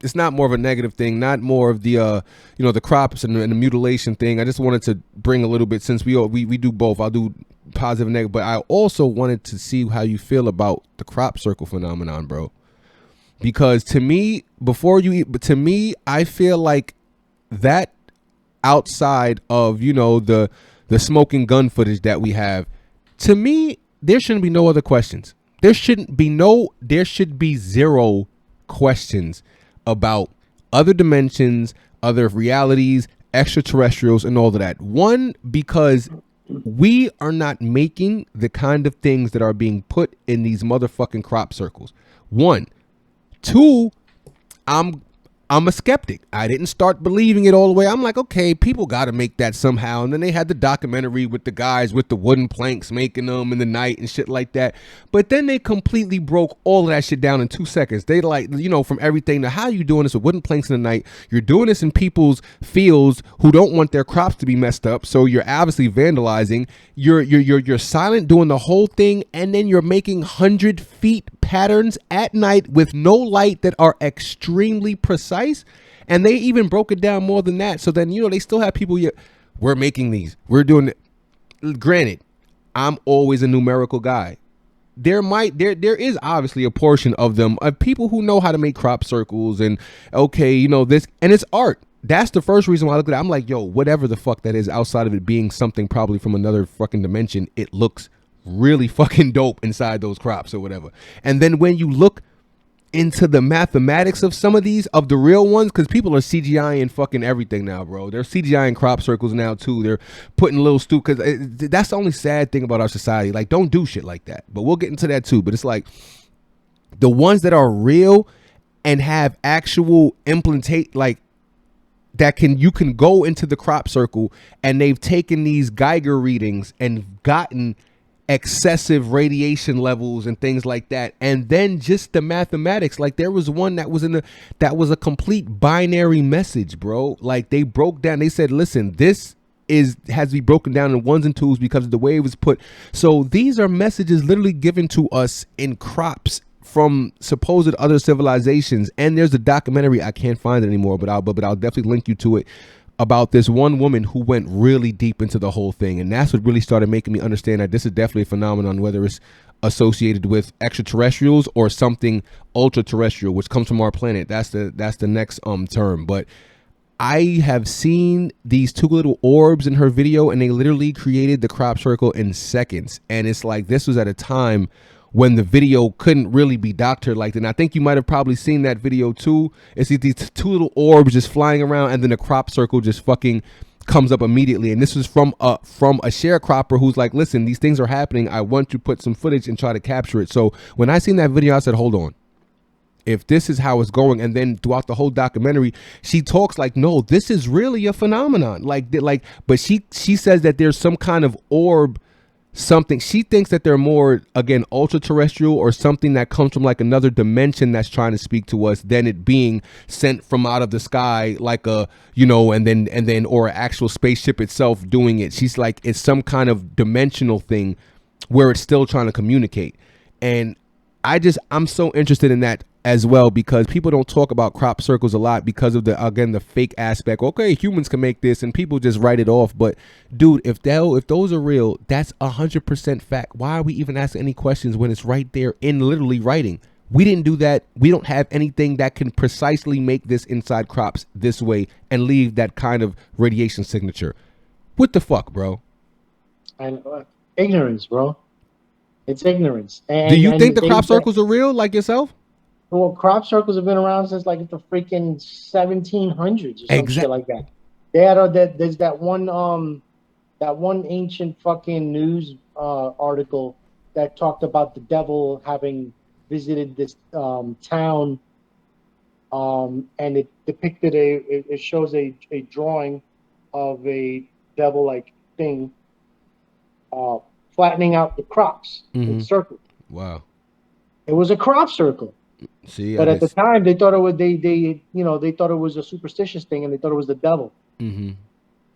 it's not more of a negative thing, not more of the the crops and the mutilation thing. I just wanted to bring a little bit, since we do both. I'll do positive and negative, but I also wanted to see how you feel about the crop circle phenomenon, bro, because to me, to me, I feel like that outside of, you know, the smoking gun footage that we have, to me, there shouldn't be no other questions. There should be zero questions about other dimensions, other realities, extraterrestrials, and all of that. One, because we are not making the kind of things that are being put in these motherfucking crop circles. One. Two, I'm a skeptic. I didn't start believing it all the way. I'm like, okay, people got to make that somehow. And then they had the documentary with the guys with the wooden planks making them in the night and shit like that. But then they completely broke all of that shit down in 2 seconds. They like, you know, from everything to how you doing this with wooden planks in the night. You're doing this in people's fields who don't want their crops to be messed up. So you're obviously vandalizing. You're silent doing the whole thing. And then you're making 100 feet patterns at night with no light that are extremely precise. And they even broke it down more than that. So then, you know, they still have people, we're making these, we're doing it. Granted, I'm always a numerical guy. There is obviously a portion of them of people who know how to make crop circles and okay, you know, this, and it's art. That's the first reason why I look at it. I'm like, yo, whatever the fuck that is, outside of it being something probably from another fucking dimension, it looks really fucking dope inside those crops or whatever. And then when you look into the mathematics of some of these, of the real ones, because people are CGIing fucking everything now, bro. They're CGIing crop circles now too. They're putting little because that's the only sad thing about our society. Like, don't do shit like that. But we'll get into that too. But it's like the ones that are real and have actual implantate, like that you can go into the crop circle and they've taken these Geiger readings and gotten excessive radiation levels and things like that, and then just the mathematics. Like there was one that was a complete binary message, bro. Like they broke down, they said, listen, this has to be broken down in ones and twos because of the way it was put. So these are messages literally given to us in crops from supposed other civilizations. And there's a documentary, I can't find it anymore, but I'll definitely link you to it, about this one woman who went really deep into the whole thing. And that's what really started making me understand that this is definitely a phenomenon, whether it's associated with extraterrestrials or something ultra terrestrial, which comes from our planet. That's the next term. But I have seen these two little orbs in her video, and they literally created the crop circle in seconds. And it's like, this was at a time when the video couldn't really be doctored like that. And I think you might have probably seen that video too. It's these two little orbs just flying around, and then the crop circle just fucking comes up immediately. And this was from a sharecropper who's like, listen, these things are happening. I want to put some footage and try to capture it. So when I seen that video, I said, hold on. If this is how it's going, and then throughout the whole documentary, she talks like, no, this is really a phenomenon. But she says that there's some kind of orb, something. She thinks that they're more, again, ultra terrestrial or something that comes from like another dimension that's trying to speak to us than it being sent from out of the sky, like a, you know, and then or an actual spaceship itself doing it. She's like, it's some kind of dimensional thing where it's still trying to communicate. And I'm so interested in that as well, because people don't talk about crop circles a lot because of the fake aspect. Okay, humans can make this, and people just write it off. But dude, if those are real, that's 100% fact. Why are we even asking any questions when it's right there in literally writing? We didn't do that. We don't have anything that can precisely make this inside crops this way and leave that kind of radiation signature. What the fuck, bro? And ignorance, bro. It's ignorance. And, do you think the crop circles are real, like yourself? Well, crop circles have been around since like the freaking 1700s or some shit like that. They had there's that one ancient fucking news article that talked about the devil having visited this town, and it depicted it shows a drawing of a devil like thing flattening out the crops in circles. Wow. It was a crop circle. See, but at the time they thought it was they thought it was a superstitious thing, and they thought it was the devil. Mm-hmm.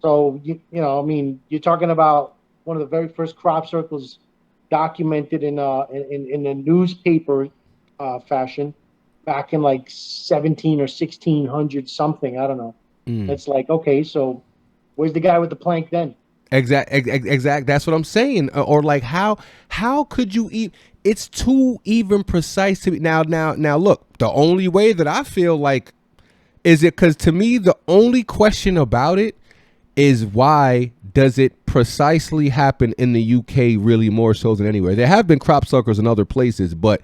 So I mean, you're talking about one of the very first crop circles documented in a newspaper fashion back in like 17 or 1600 something. I don't know. It's like, okay, so where's the guy with the plank then? Exact. That's what I'm saying. Or like how could you eat? It's too even precise to be now. Look, the only way that I feel like is it because to me the only question about it is why does it precisely happen in the UK really more so than anywhere? There have been crop suckers in other places, but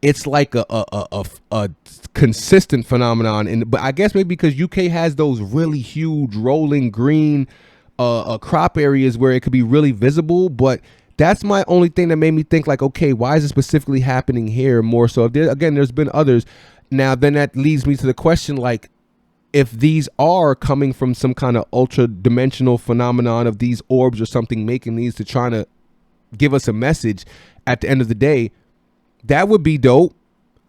it's like a consistent phenomenon. And but I guess maybe because UK has those really huge rolling green crop areas where it could be really visible. But that's my only thing that made me think like, okay, why is it specifically happening here more so? There's been others. Now, then that leads me to the question like, if these are coming from some kind of ultra dimensional phenomenon of these orbs or something making these to trying to give us a message at the end of the day, that would be dope.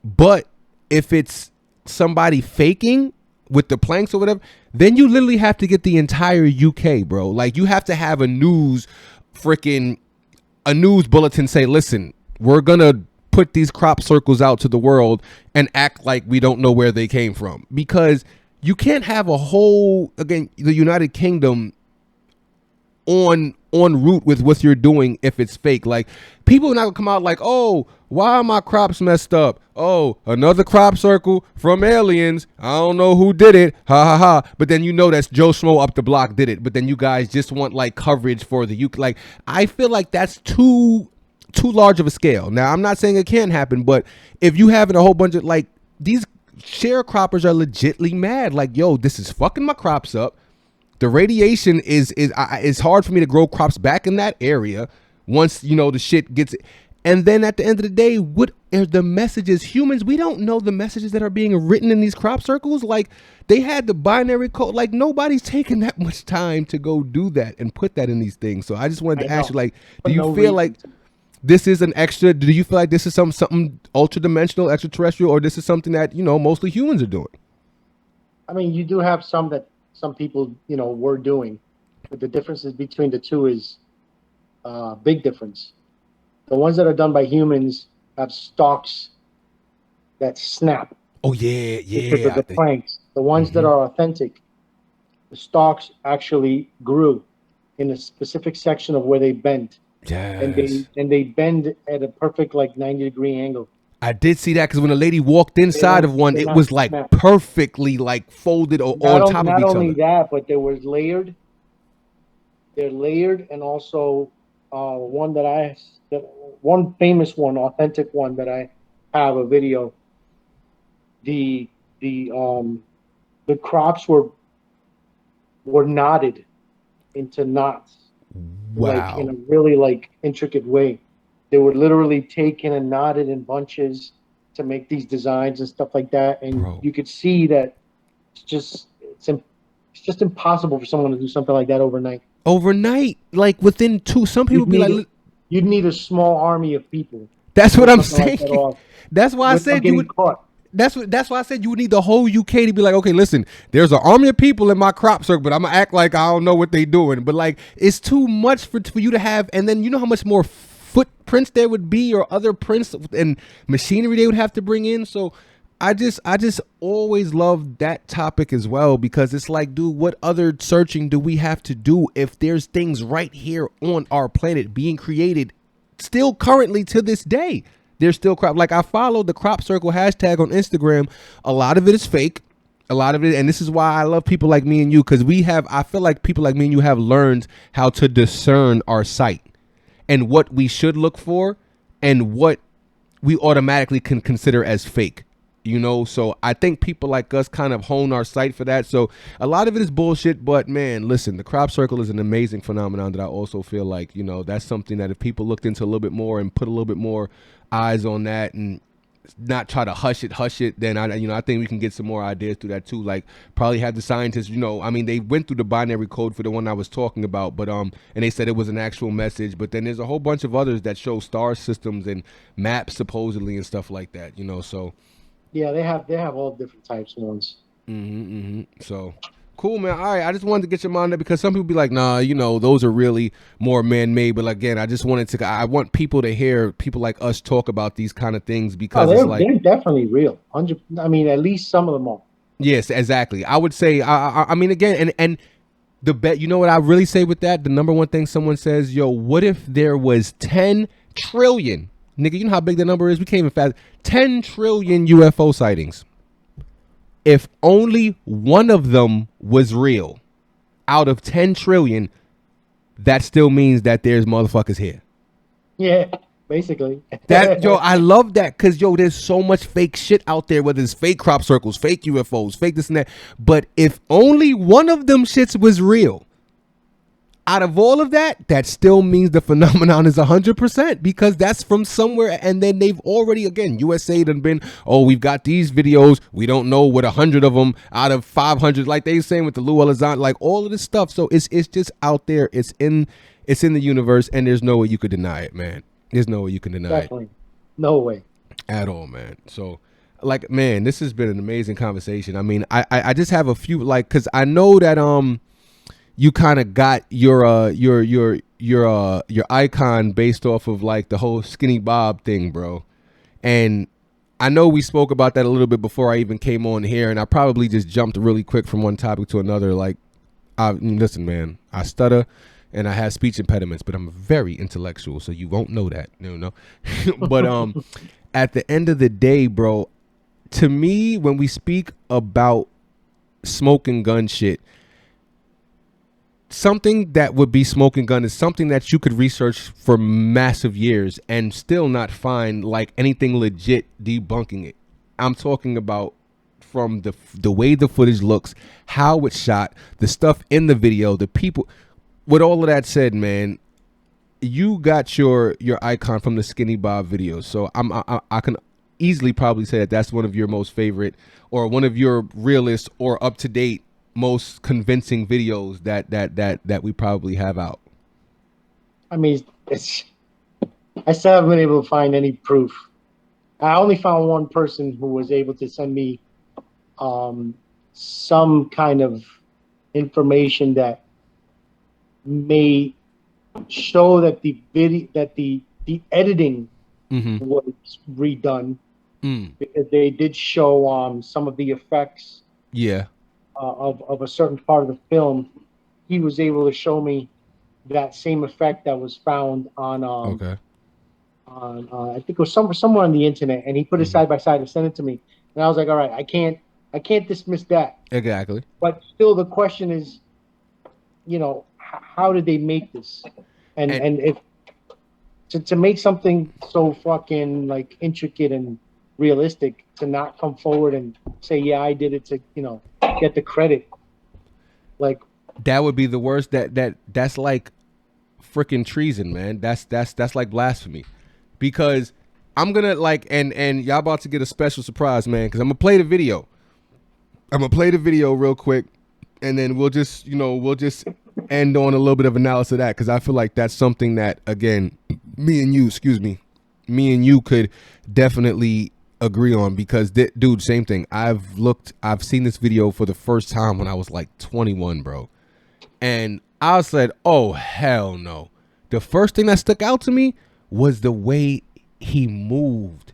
But if it's somebody faking with the planks or whatever, then you literally have to get the entire UK, bro. Like you have to have a news bulletin say, listen, we're going to put these crop circles out to the world and act like we don't know where they came from, because you can't have a whole, again, the United Kingdom on route with what you're doing if it's fake. Like people are not gonna come out like, oh, why are my crops messed up? Oh, another crop circle from aliens. I don't know who did it. Ha ha ha. But then you know that's Joe Schmo up the block did it. But then you guys just want like coverage for the UK. Like I feel like that's too large of a scale. Now I'm not saying it can't happen, but if you having a whole bunch of like these sharecroppers are legitly mad. Like, yo, this is fucking my crops up. The radiation is it's hard for me to grow crops back in that area once, you know, the shit gets. And then at the end of the day, what are the messages? Humans, we don't know the messages that are being written in these crop circles. Like they had the binary code. Like nobody's taking that much time to go do that and put that in these things. So I just wanted to ask you, like, do you feel like this is an extra? Do you feel like this is something ultra dimensional, extraterrestrial, or this is something that, you know, mostly humans are doing? I mean, you do have some that some people, you know, were doing, but the differences between the two is big difference. The ones that are done by humans have stalks that snap. Oh yeah, Because of the planks. The ones that are authentic, the stalks actually grew in a specific section of where they bent. Yes. And they bend at a perfect like 90-degree angle. I did see that because when a lady walked inside of one, it was like perfectly like folded or on top of each other. Not only that, but there was layered. They're layered, and also one famous one, authentic one that I have a video. The crops were knotted into knots. Wow. Like in a really like intricate way. They were literally taken and knotted in bunches to make these designs and stuff like that. And you could see that it's just impossible for someone to do something like that overnight. Overnight, like within some people be like, you'd need a small army of people. That's what I'm saying. That's why I said you would. Caught. That's why I said you would need the whole UK to be like, okay, listen, there's an army of people in my crop circle, but I'm gonna act like I don't know what they doing. But like, it's too much for you to have. And then you know how much more footprints there would be, or other prints and machinery they would have to bring in. So I just always love that topic as well, because it's like, dude, what other searching do we have to do if there's things right here on our planet being created still currently to this day? There's still crop. Like I followed the crop circle hashtag on Instagram. A lot of it is fake. A lot of it. And this is why I love people like me and you, because I feel like people like me and you have learned how to discern our sight and what we should look for and what we automatically can consider as fake. You know, so I think people like us kind of hone our sight for that. So a lot of it is bullshit, but man, listen, the crop circle is an amazing phenomenon that I also feel like, you know, that's something that if people looked into a little bit more and put a little bit more eyes on that and not try to hush it, then I think we can get some more ideas through that too. Like probably have the scientists, you know, I mean, they went through the binary code for the one I was talking about, but and they said it was an actual message, but then there's a whole bunch of others that show star systems and maps supposedly and stuff like that, you know, so. Yeah, they have all different types of ones. So cool, man. All right, I just wanted to get your mind there because some people be like, nah, you know, those are really more man-made. But again, I want people to hear people like us talk about these kind of things because they're definitely real. I mean, at least some of them are. Yes, exactly. I would say, I mean, again, and The bet, you know what I really say with that? The number one thing someone says, yo, what if there was 10 trillion? Nigga, you know how big the number is? We can't even fathom. 10 trillion UFO sightings. If only one of them was real, out of 10 trillion, that still means that there's motherfuckers here. Yeah, basically. That, yo, I love that, because, yo, there's so much fake shit out there, whether it's fake crop circles, fake UFOs, fake this and that. But if only one of them shits was real, out of all of that, that still means the phenomenon is 100%, because that's from somewhere. And then they've already, again, USA done been, oh, we've got these videos. We don't know what 100 of them out of 500, like they saying with the Lou Elizant, like all of this stuff. So it's just out there. It's in the universe, and there's no way you could deny it, man. There's no way you can deny Definitely. it. No way. At all, man. So, like, man, this has been an amazing conversation. I mean, I just have a few, like, because I know that you kind of got your icon based off of like the whole Skinny Bob thing, bro. And I know we spoke about that a little bit before I even came on here, and I probably just jumped really quick from one topic to another. Like, listen, man, I stutter and I have speech impediments, but I'm very intellectual, so you won't know that, you know. But at the end of the day, bro, to me, when we speak about smoking gun shit, something that would be smoking gun is something that you could research for massive years and still not find like anything legit debunking it. I'm talking about from the way the footage looks, how it's shot, the stuff in the video, the people. With all of that said, man, you got your icon from the Skinny Bob video, so I can easily probably say that that's one of your most favorite, or one of your realest or up to date, most convincing videos that we probably have out. I mean, I still haven't been able to find any proof. I only found one person who was able to send me some kind of information that may show that the video, that the editing was redone, because they did show some of the effects. Yeah. Of a certain part of the film. He was able to show me that same effect that was found on I think it was somewhere on the internet, and he put it side by side and sent it to me. And I was like, all right, I can't dismiss that. Exactly. But still, the question is, you know, how did they make this? And if to make something so fucking like intricate and realistic, to not come forward and say, yeah, I did it, to, you know, get the credit, like, that would be the worst. That's like freaking treason, man. That's like blasphemy, because I'm gonna like, and y'all about to get a special surprise, man, because I'm gonna play the video. Real quick, and then we'll just end on a little bit of analysis of that, because I feel like that's something that, again, me and you could definitely agree on, because dude, same thing. I've seen this video for the first time when I was like 21, bro, and I said, oh hell no. The first thing that stuck out to me was the way he moved.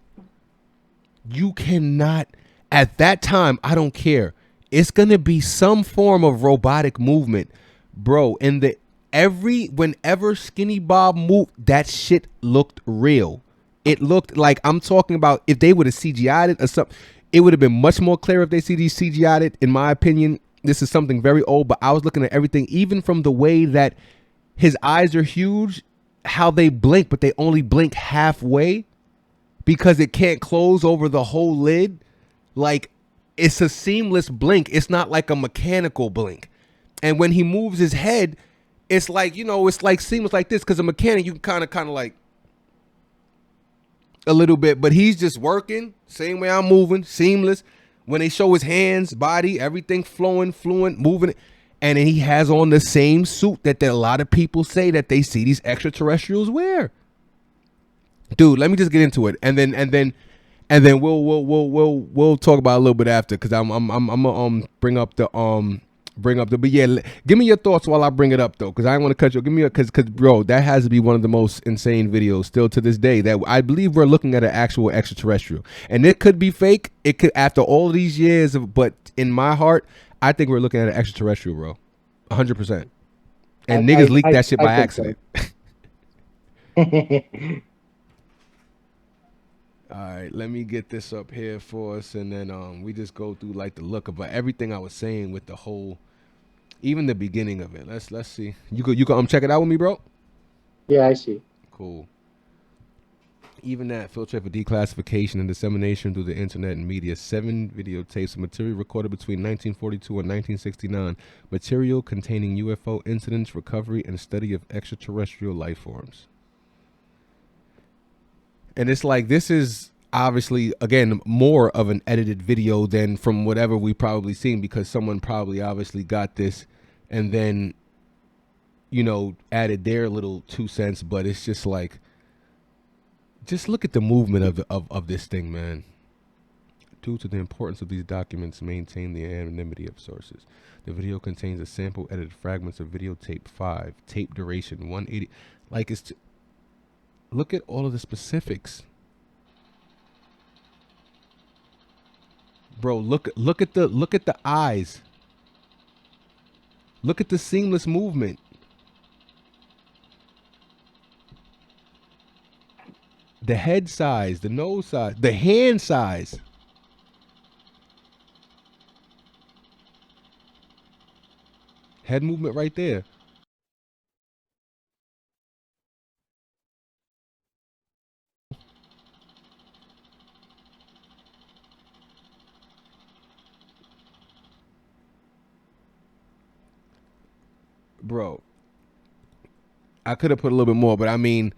You cannot, at that time, I don't care, it's gonna be some form of robotic movement, bro. And whenever Skinny Bob moved, that shit looked real. It looked like, I'm talking about, if they would have CGI'd it or something, it would have been much more clear if they CGI'd it, in my opinion. This is something very old, but I was looking at everything, even from the way that his eyes are huge, how they blink, but they only blink halfway because it can't close over the whole lid. Like, it's a seamless blink. It's not like a mechanical blink. And when he moves his head, it's like, it's like seamless like this, because a mechanic, you can kind of like, a little bit, but he's just working same way I'm moving, seamless. When they show his hands, body, everything flowing, fluent, moving, and then he has on the same suit that a lot of people say that they see these extraterrestrials wear. Dude, let me just get into it, and then we'll talk about it a little bit after, because I'm gonna bring up the but yeah, give me your thoughts while I bring it up, though, because I don't want to cut you. Give me because bro, that has to be one of the most insane videos still to this day, that I believe we're looking at an actual extraterrestrial, and it could be fake. It could, after all these years but in my heart, I think we're looking at an extraterrestrial, bro. 100%. And niggas leak that shit by accident. So. All right, let me get this up here for us, and then we just go through like the look of everything I was saying with the whole, even the beginning of it. Let's see. You could check it out with me, bro. Yeah, I see. Cool. Even that filtrate for declassification and dissemination through the internet and media. 7 videotapes of material recorded between 1942 and 1969. Material containing UFO incidents, recovery, and study of extraterrestrial life forms. And it's like, this is obviously, again, more of an edited video than from whatever we probably seen, because someone probably obviously got this and then, you know, added their little 2 cents. But it's just like, just look at the movement of this thing, man. Due to the importance of these documents, maintain the anonymity of sources. The video contains a sample edited fragments of videotape 5. Tape duration 180. Like, it's... Look at all of the specifics. Bro, look at the eyes. Look at the seamless movement. The head size, the nose size, the hand size. Head movement right there. Bro, I could have put a little bit more, but I mean,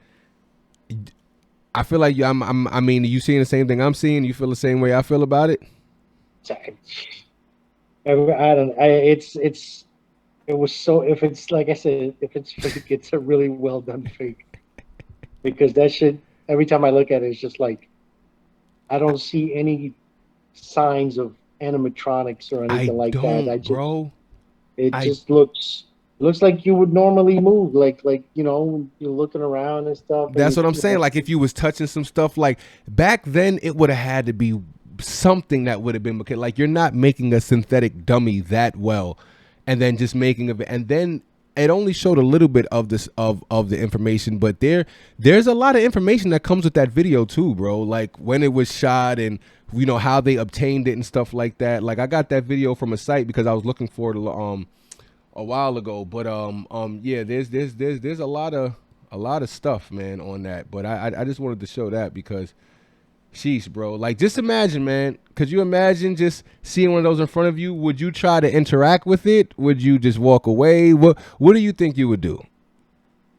I feel like I mean, you seeing the same thing I'm seeing? You feel the same way I feel about it? I don't. It was so. If it's like I said, if it's fake, it's a really well done fake. Because that shit. Every time I look at it, it's just like, I don't see any signs of animatronics or anything like that. Bro. It just looks like you would normally move, like you know, you're looking around and stuff. That's what I'm saying. Like, if you was touching some stuff, like back then, it would have had to be something that would have been, because like, you're not making a synthetic dummy that well, and then just making of it, and then it only showed a little bit of this of the information, but there's a lot of information that comes with that video too, bro. Like when it was shot and, you know, how they obtained it and stuff like that. Like, I got that video from a site because I was looking for it a while ago, but yeah, there's a lot of stuff, man, on that. But I just wanted to show that because, sheesh, bro. Like, just imagine, man. Could you imagine just seeing one of those in front of you? Would you try to interact with it? Would you just walk away? What do you think you would do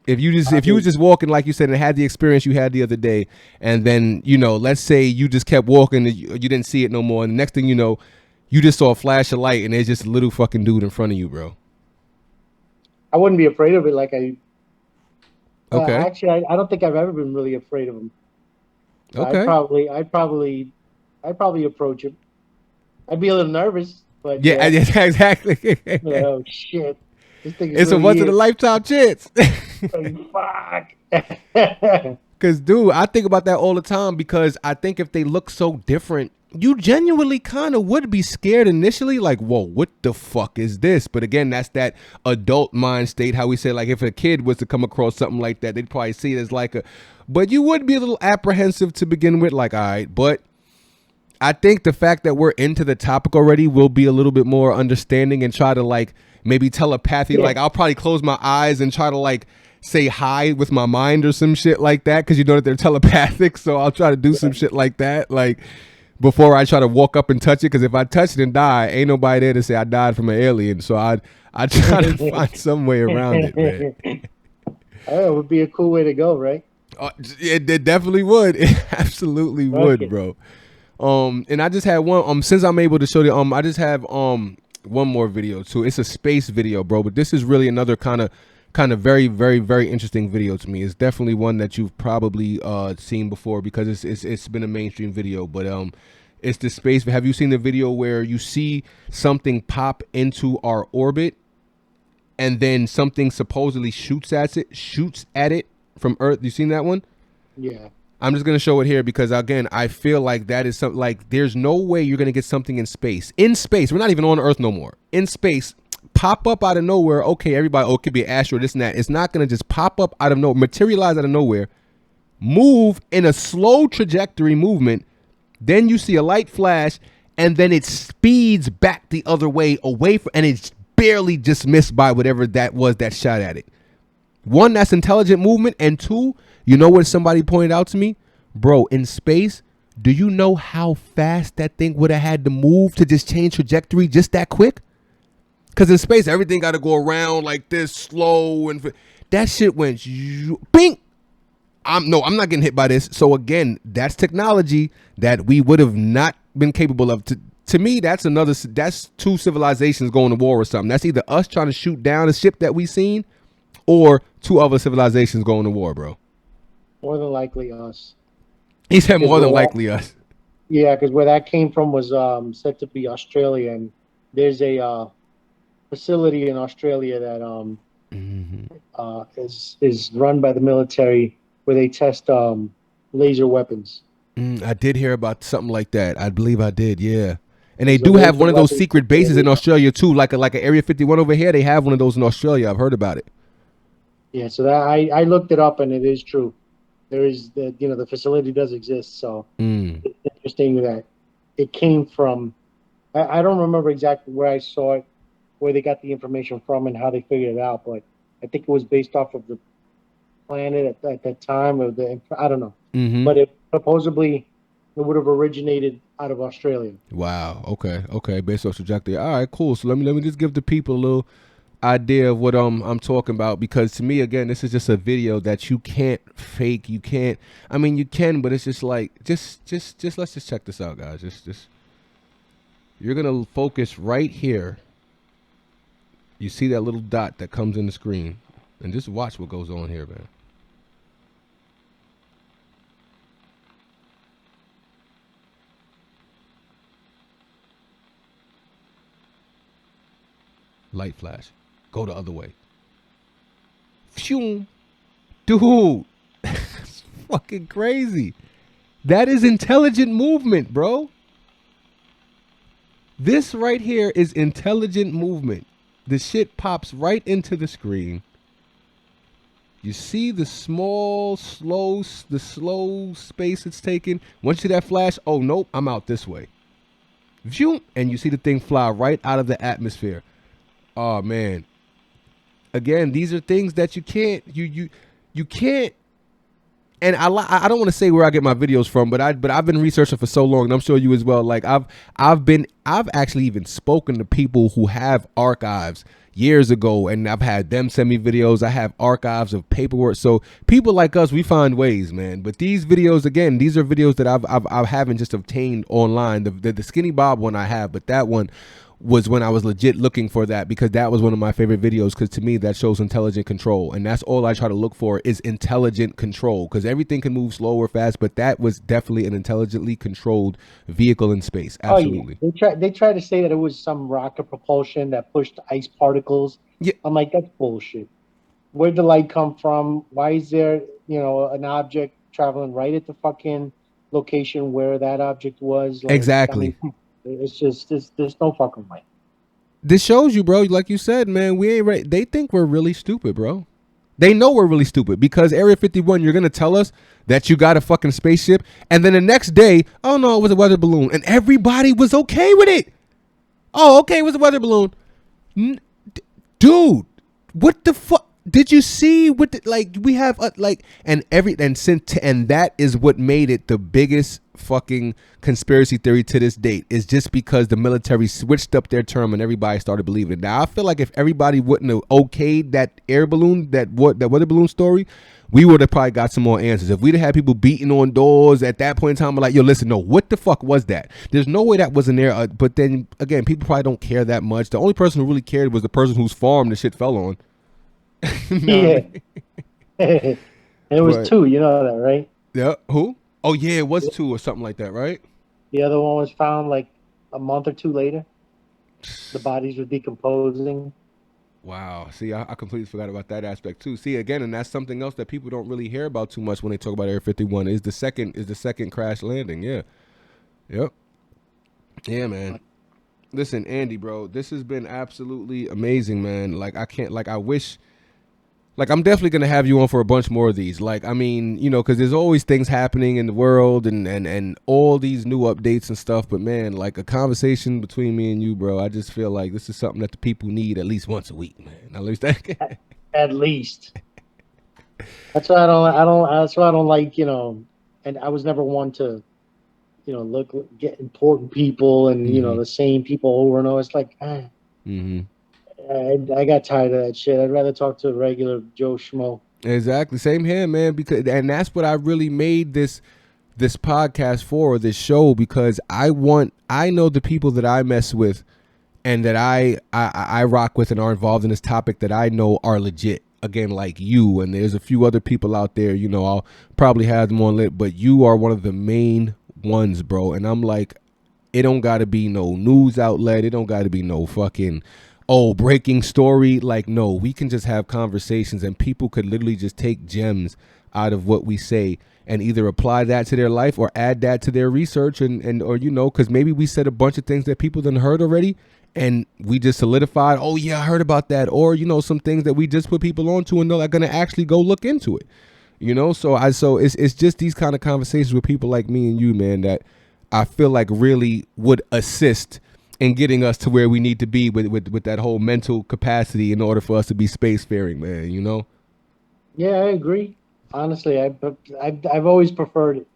if you was just walking, like you said, and had the experience you had the other day, and then, you know, let's say you just kept walking and you didn't see it no more, and the next thing you know, you just saw a flash of light and there's just a little fucking dude in front of you, bro? I wouldn't be afraid of it. Like okay. Actually, I don't think I've ever been really afraid of him. Okay. I'd probably approach him. I'd be a little nervous, but yeah, exactly. Oh shit! This thing is it's really a once in a lifetime chance. Fuck. Because, dude, I think about that all the time, because I think if they look so different, you genuinely kind of would be scared initially, like, whoa, what the fuck is this? But again, that's that adult mind state, how we say, like, if a kid was to come across something like that, they'd probably see it as like but you would be a little apprehensive to begin with, like, all right. But I think the fact that we're into the topic already will be a little bit more understanding and try to, like, maybe telepathy. Yeah. Like, I'll probably close my eyes and try to, like, say hi with my mind or some shit like that, because you know that they're telepathic. So I'll try to do some shit like that, like, before I try to walk up and touch it. Because if I touch it and die, ain't nobody there to say I died from an alien. So I try to find some way around it, man. Oh, it would be a cool way to go, right? It definitely would. It absolutely would, bro. And I just had one. Since I'm able to show you, I just have one more video too. It's a space video, bro. But this is really another kind of very, very, very interesting video to me. It's definitely one that you've probably seen before, because it's been a mainstream video. But it's the space. Have you seen the video where you see something pop into our orbit, and then something supposedly shoots at it from Earth? You seen that one? Yeah. I'm just going to show it here because, again, I feel like that is something, like, there's no way you're going to get something in space. In space. We're not even on Earth no more. In space. pop up out of nowhere. Okay, everybody, oh, it could be an asteroid, this and that. It's not going to just pop up out of nowhere, materialize out of nowhere, move in a slow trajectory movement. Then you see a light flash, and then it speeds back the other way away from, and it's barely just missed by whatever that was that shot at it. One, that's intelligent movement, and two, you know what somebody pointed out to me? Bro, in space, do you know how fast that thing would have had to move to just change trajectory just that quick? Because in space, everything got to go around like this, slow, and that shit went bing. I'm not getting hit by this. So again, that's technology that we would have not been capable of. To me, that's two civilizations going to war or something. That's either us trying to shoot down a ship that we seen, or two other civilizations going to war, bro. More than likely us. He said more than likely us. Yeah, because where that came from was said to be Australia, and there's a facility in Australia that is run by the military where they test laser weapons. I did hear about something like that. I believe I did, yeah. And they do have one of those secret bases in Australia too, like an Area 51 over here. They have one of those in Australia. I've heard about it. Yeah, so that I looked it up, and it is true. There is the facility does exist. So it's interesting that it came from. I don't remember exactly where I saw it, where they got the information from, and how they figured it out. But I think it was based off of the planet at that time, or I don't know. But it supposedly it would have originated out of Australia. Wow. Okay. Based off trajectory. All right. Cool. So let me just give the people a little idea of what I'm talking about, because to me, again, this is just a video that you can't fake. You can't. I mean, you can, but it's just like just let's just check this out, guys. Just you're gonna focus right here. You see that little dot that comes in the screen, and just watch what goes on here, man. Light flash. Go the other way. Phew. Dude. That's fucking crazy. That is intelligent movement, bro. This right here is intelligent movement. The shit pops right into the screen. You see the slow space it's taking. Once you see that flash, oh, nope, I'm out this way. Phew. And you see the thing fly right out of the atmosphere. Oh, man. Again, these are things that you can't, you can't, and I don't want to say where I get my videos from, but I've been researching for so long, and I'm sure you as well. Like I've actually even spoken to people who have archives years ago, and I've had them send me videos. I have archives of paperwork. So people like us, we find ways, man. But these videos, again, these are videos that I haven't just obtained online. The Skinny Bob one I have, but that one was when I was legit looking for that, because that was one of my favorite videos, because to me that shows intelligent control, and that's all I try to look for is intelligent control, because everything can move slow or fast, but that was definitely an intelligently controlled vehicle in space. Absolutely. Oh, yeah. They try to say that it was some rocket propulsion that pushed ice particles. Yeah. I'm like, that's bullshit. Where'd the light come from? Why is there an object traveling right at the fucking location where that object was? Like, exactly. I mean, it's just there's no fucking way. This shows you, bro, like you said, man, we ain't right. They think we're really stupid, bro. They know we're really stupid, because Area 51, you're going to tell us that you got a fucking spaceship, and then the next day, oh no, it was a weather balloon, and everybody was okay with it. Oh, okay, it was a weather balloon. Dude, what the fuck? Did you see what we have and that is what made it the biggest fucking conspiracy theory to this date, is just because the military switched up their term and everybody started believing it. Now I feel like if everybody wouldn't have okayed that air balloon, that weather balloon story, we would have probably got some more answers. If we'd have had people beating on doors at that point in time, like, yo, listen, no, what the fuck was that? There's no way that wasn't there. But then again, people probably don't care that much. The only person who really cared was the person whose farm the shit fell on. Yeah. And it was two, you know that, right? Yeah. Who? Oh yeah, it was two or something like that, right? The other one was found like a month or two later. The bodies were decomposing. Wow. See, I completely forgot about that aspect too. See, again, and that's something else that people don't really hear about too much when they talk about Area 51 is the second crash landing. Yeah. Yep. Yeah, man. Listen, Andy, bro, this has been absolutely amazing, man. Like I wish. Like, I'm definitely going to have you on for a bunch more of these. Like, I mean, you know, because there's always things happening in the world and all these new updates and stuff. But, man, like a conversation between me and you, bro, I just feel like this is something that the people need at least once a week, man. At least At least. That's why I don't like, and I was never one to, get important people and, the same people over and over. It's like, Mm-hmm. I got tired of that shit. I'd rather talk to a regular Joe Schmo. Exactly. Same here, man. And that's what I really made this podcast for, this show, because I know the people that I mess with and that I rock with and are involved in this topic that I know are legit. Again, like you, and there's a few other people out there, I'll probably have them on lit, but you are one of the main ones, bro. And I'm like, it don't gotta be no news outlet. It don't gotta be no fucking breaking story. Like, no, we can just have conversations and people could literally just take gems out of what we say and either apply that to their life or add that to their research or because maybe we said a bunch of things that people done heard already and we just solidified, oh yeah, I heard about that, or some things that we just put people onto and they're gonna actually go look into it. So it's just these kind of conversations with people like me and you, man, that I feel like really would assist in getting us to where we need to be with that whole mental capacity in order for us to be spacefaring, man. Yeah, I agree. Honestly, I've always preferred it.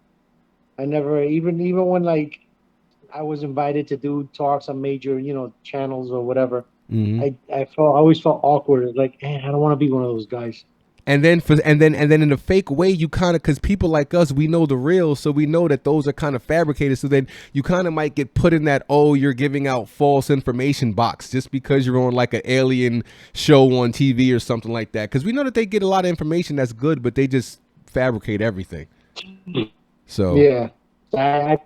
I never even when like I was invited to do talks on major channels or whatever. Mm-hmm. I always felt awkward. It's like, man, I don't want to be one of those guys. And then in a fake way, you kind of, because people like us, we know the real, so we know that those are kind of fabricated. So then you kind of might get put in that, you're giving out false information box just because you're on like an alien show on TV or something like that. Because we know that they get a lot of information that's good, but they just fabricate everything. So yeah, I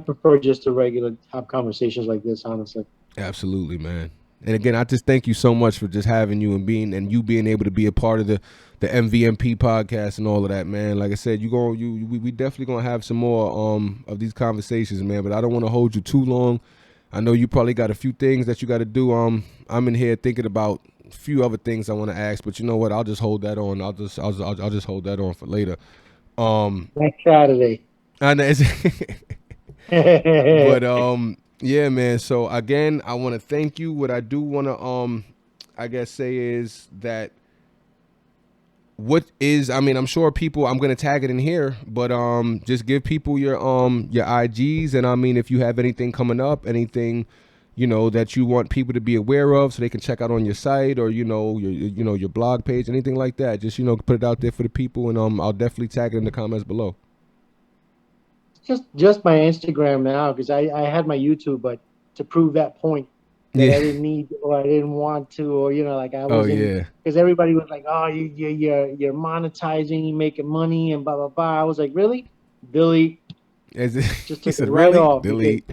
prefer just to regular have conversations like this, honestly. Absolutely, man. And again, I just thank you so much for just having you and being able to be a part of the MVMP podcast and all of that, man. Like I said, we definitely gonna have some more of these conversations, man. But I don't want to hold you too long. I know you probably got a few things that you got to do. I'm in here thinking about a few other things I want to ask, but you know what? I'll just hold that on. I'll just hold that on for later. Next Saturday. I know. But yeah, man. So again, I want to thank you. What I do want to I guess say is that I'm sure people, I'm going to tag it in here, but just give people your IGs, and if you have anything coming up, anything that you want people to be aware of so they can check out on your site or your blog page, anything like that, just put it out there for the people, and I'll definitely tag it in the comments below. Just my Instagram now, because I had my YouTube, but to prove that point that I didn't need or I didn't want to, or like I wasn't, because everybody was like, oh, you're monetizing, you're making money, and blah blah blah. I was like, really? Delete. Just took it right off. Delete.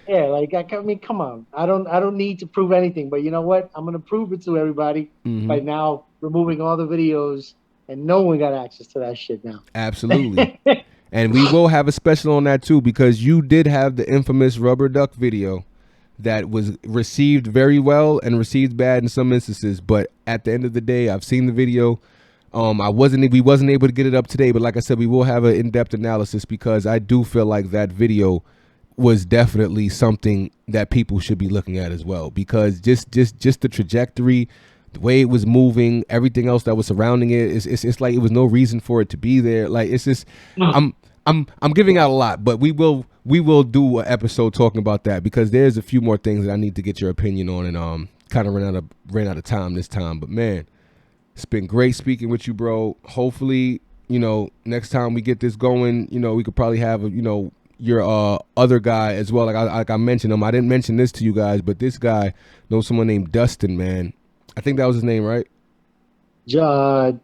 Because, I mean, come on. I don't need to prove anything, but you know what? I'm gonna prove it to everybody by now removing all the videos, and no one got access to that shit now. Absolutely. And we will have a special on that too, because you did have the infamous rubber duck video that was received very well and received bad in some instances. But at the end of the day, I've seen the video. We wasn't able to get it up today, but like I said, we will have an in-depth analysis, because I do feel like that video was definitely something that people should be looking at as well, because just the trajectory, the way it was moving, everything else that was surrounding it, it's like it was no reason for it to be there. Like, it's just, I'm giving out a lot, but we will do an episode talking about that, because there's a few more things that I need to get your opinion on, and kind of ran out of time this time. But man, it's been great speaking with you, bro. Hopefully, next time we get this going, we could probably have your other guy as well. Like I mentioned him. I didn't mention this to you guys, but this guy knows someone named Dustin, man. I think that was his name, right? Dustin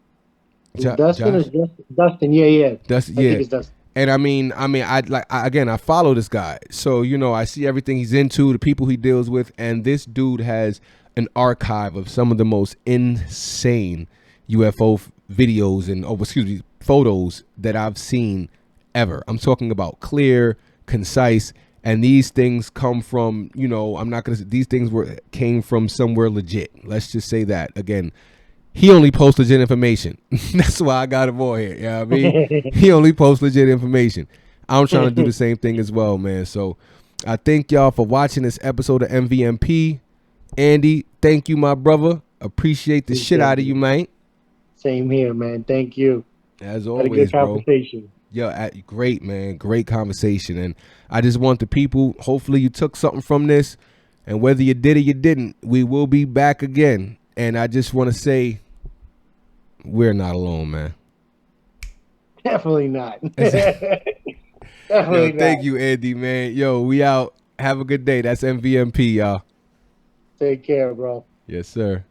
is Dustin. Yeah. Dustin, I think it's Dustin. And I follow this guy, so I see everything he's into, the people he deals with, and this dude has an archive of some of the most insane UFO videos and photos that I've seen ever. I'm talking about clear, concise, And these things come from, you know, I'm not gonna say these things came from somewhere legit. Let's just say that. Again, he only posts legit information. That's why I got him on here. You know what I mean? He only posts legit information. I'm trying to do the same thing as well, man. So I thank y'all for watching this episode of MVMP. Andy, thank you, my brother. Appreciate the shit out of you, man. Same here, man. Thank you. As Had a always, good bro. conversation. Yo, great, man. Great conversation. And I just want the people, hopefully you took something from this. And whether you did or you didn't, we will be back again. And I just want to say, we're not alone, man. Definitely not. Definitely not. Thank you, Andy, man. Yo, we out. Have a good day. That's MVMP, y'all. Take care, bro. Yes, sir.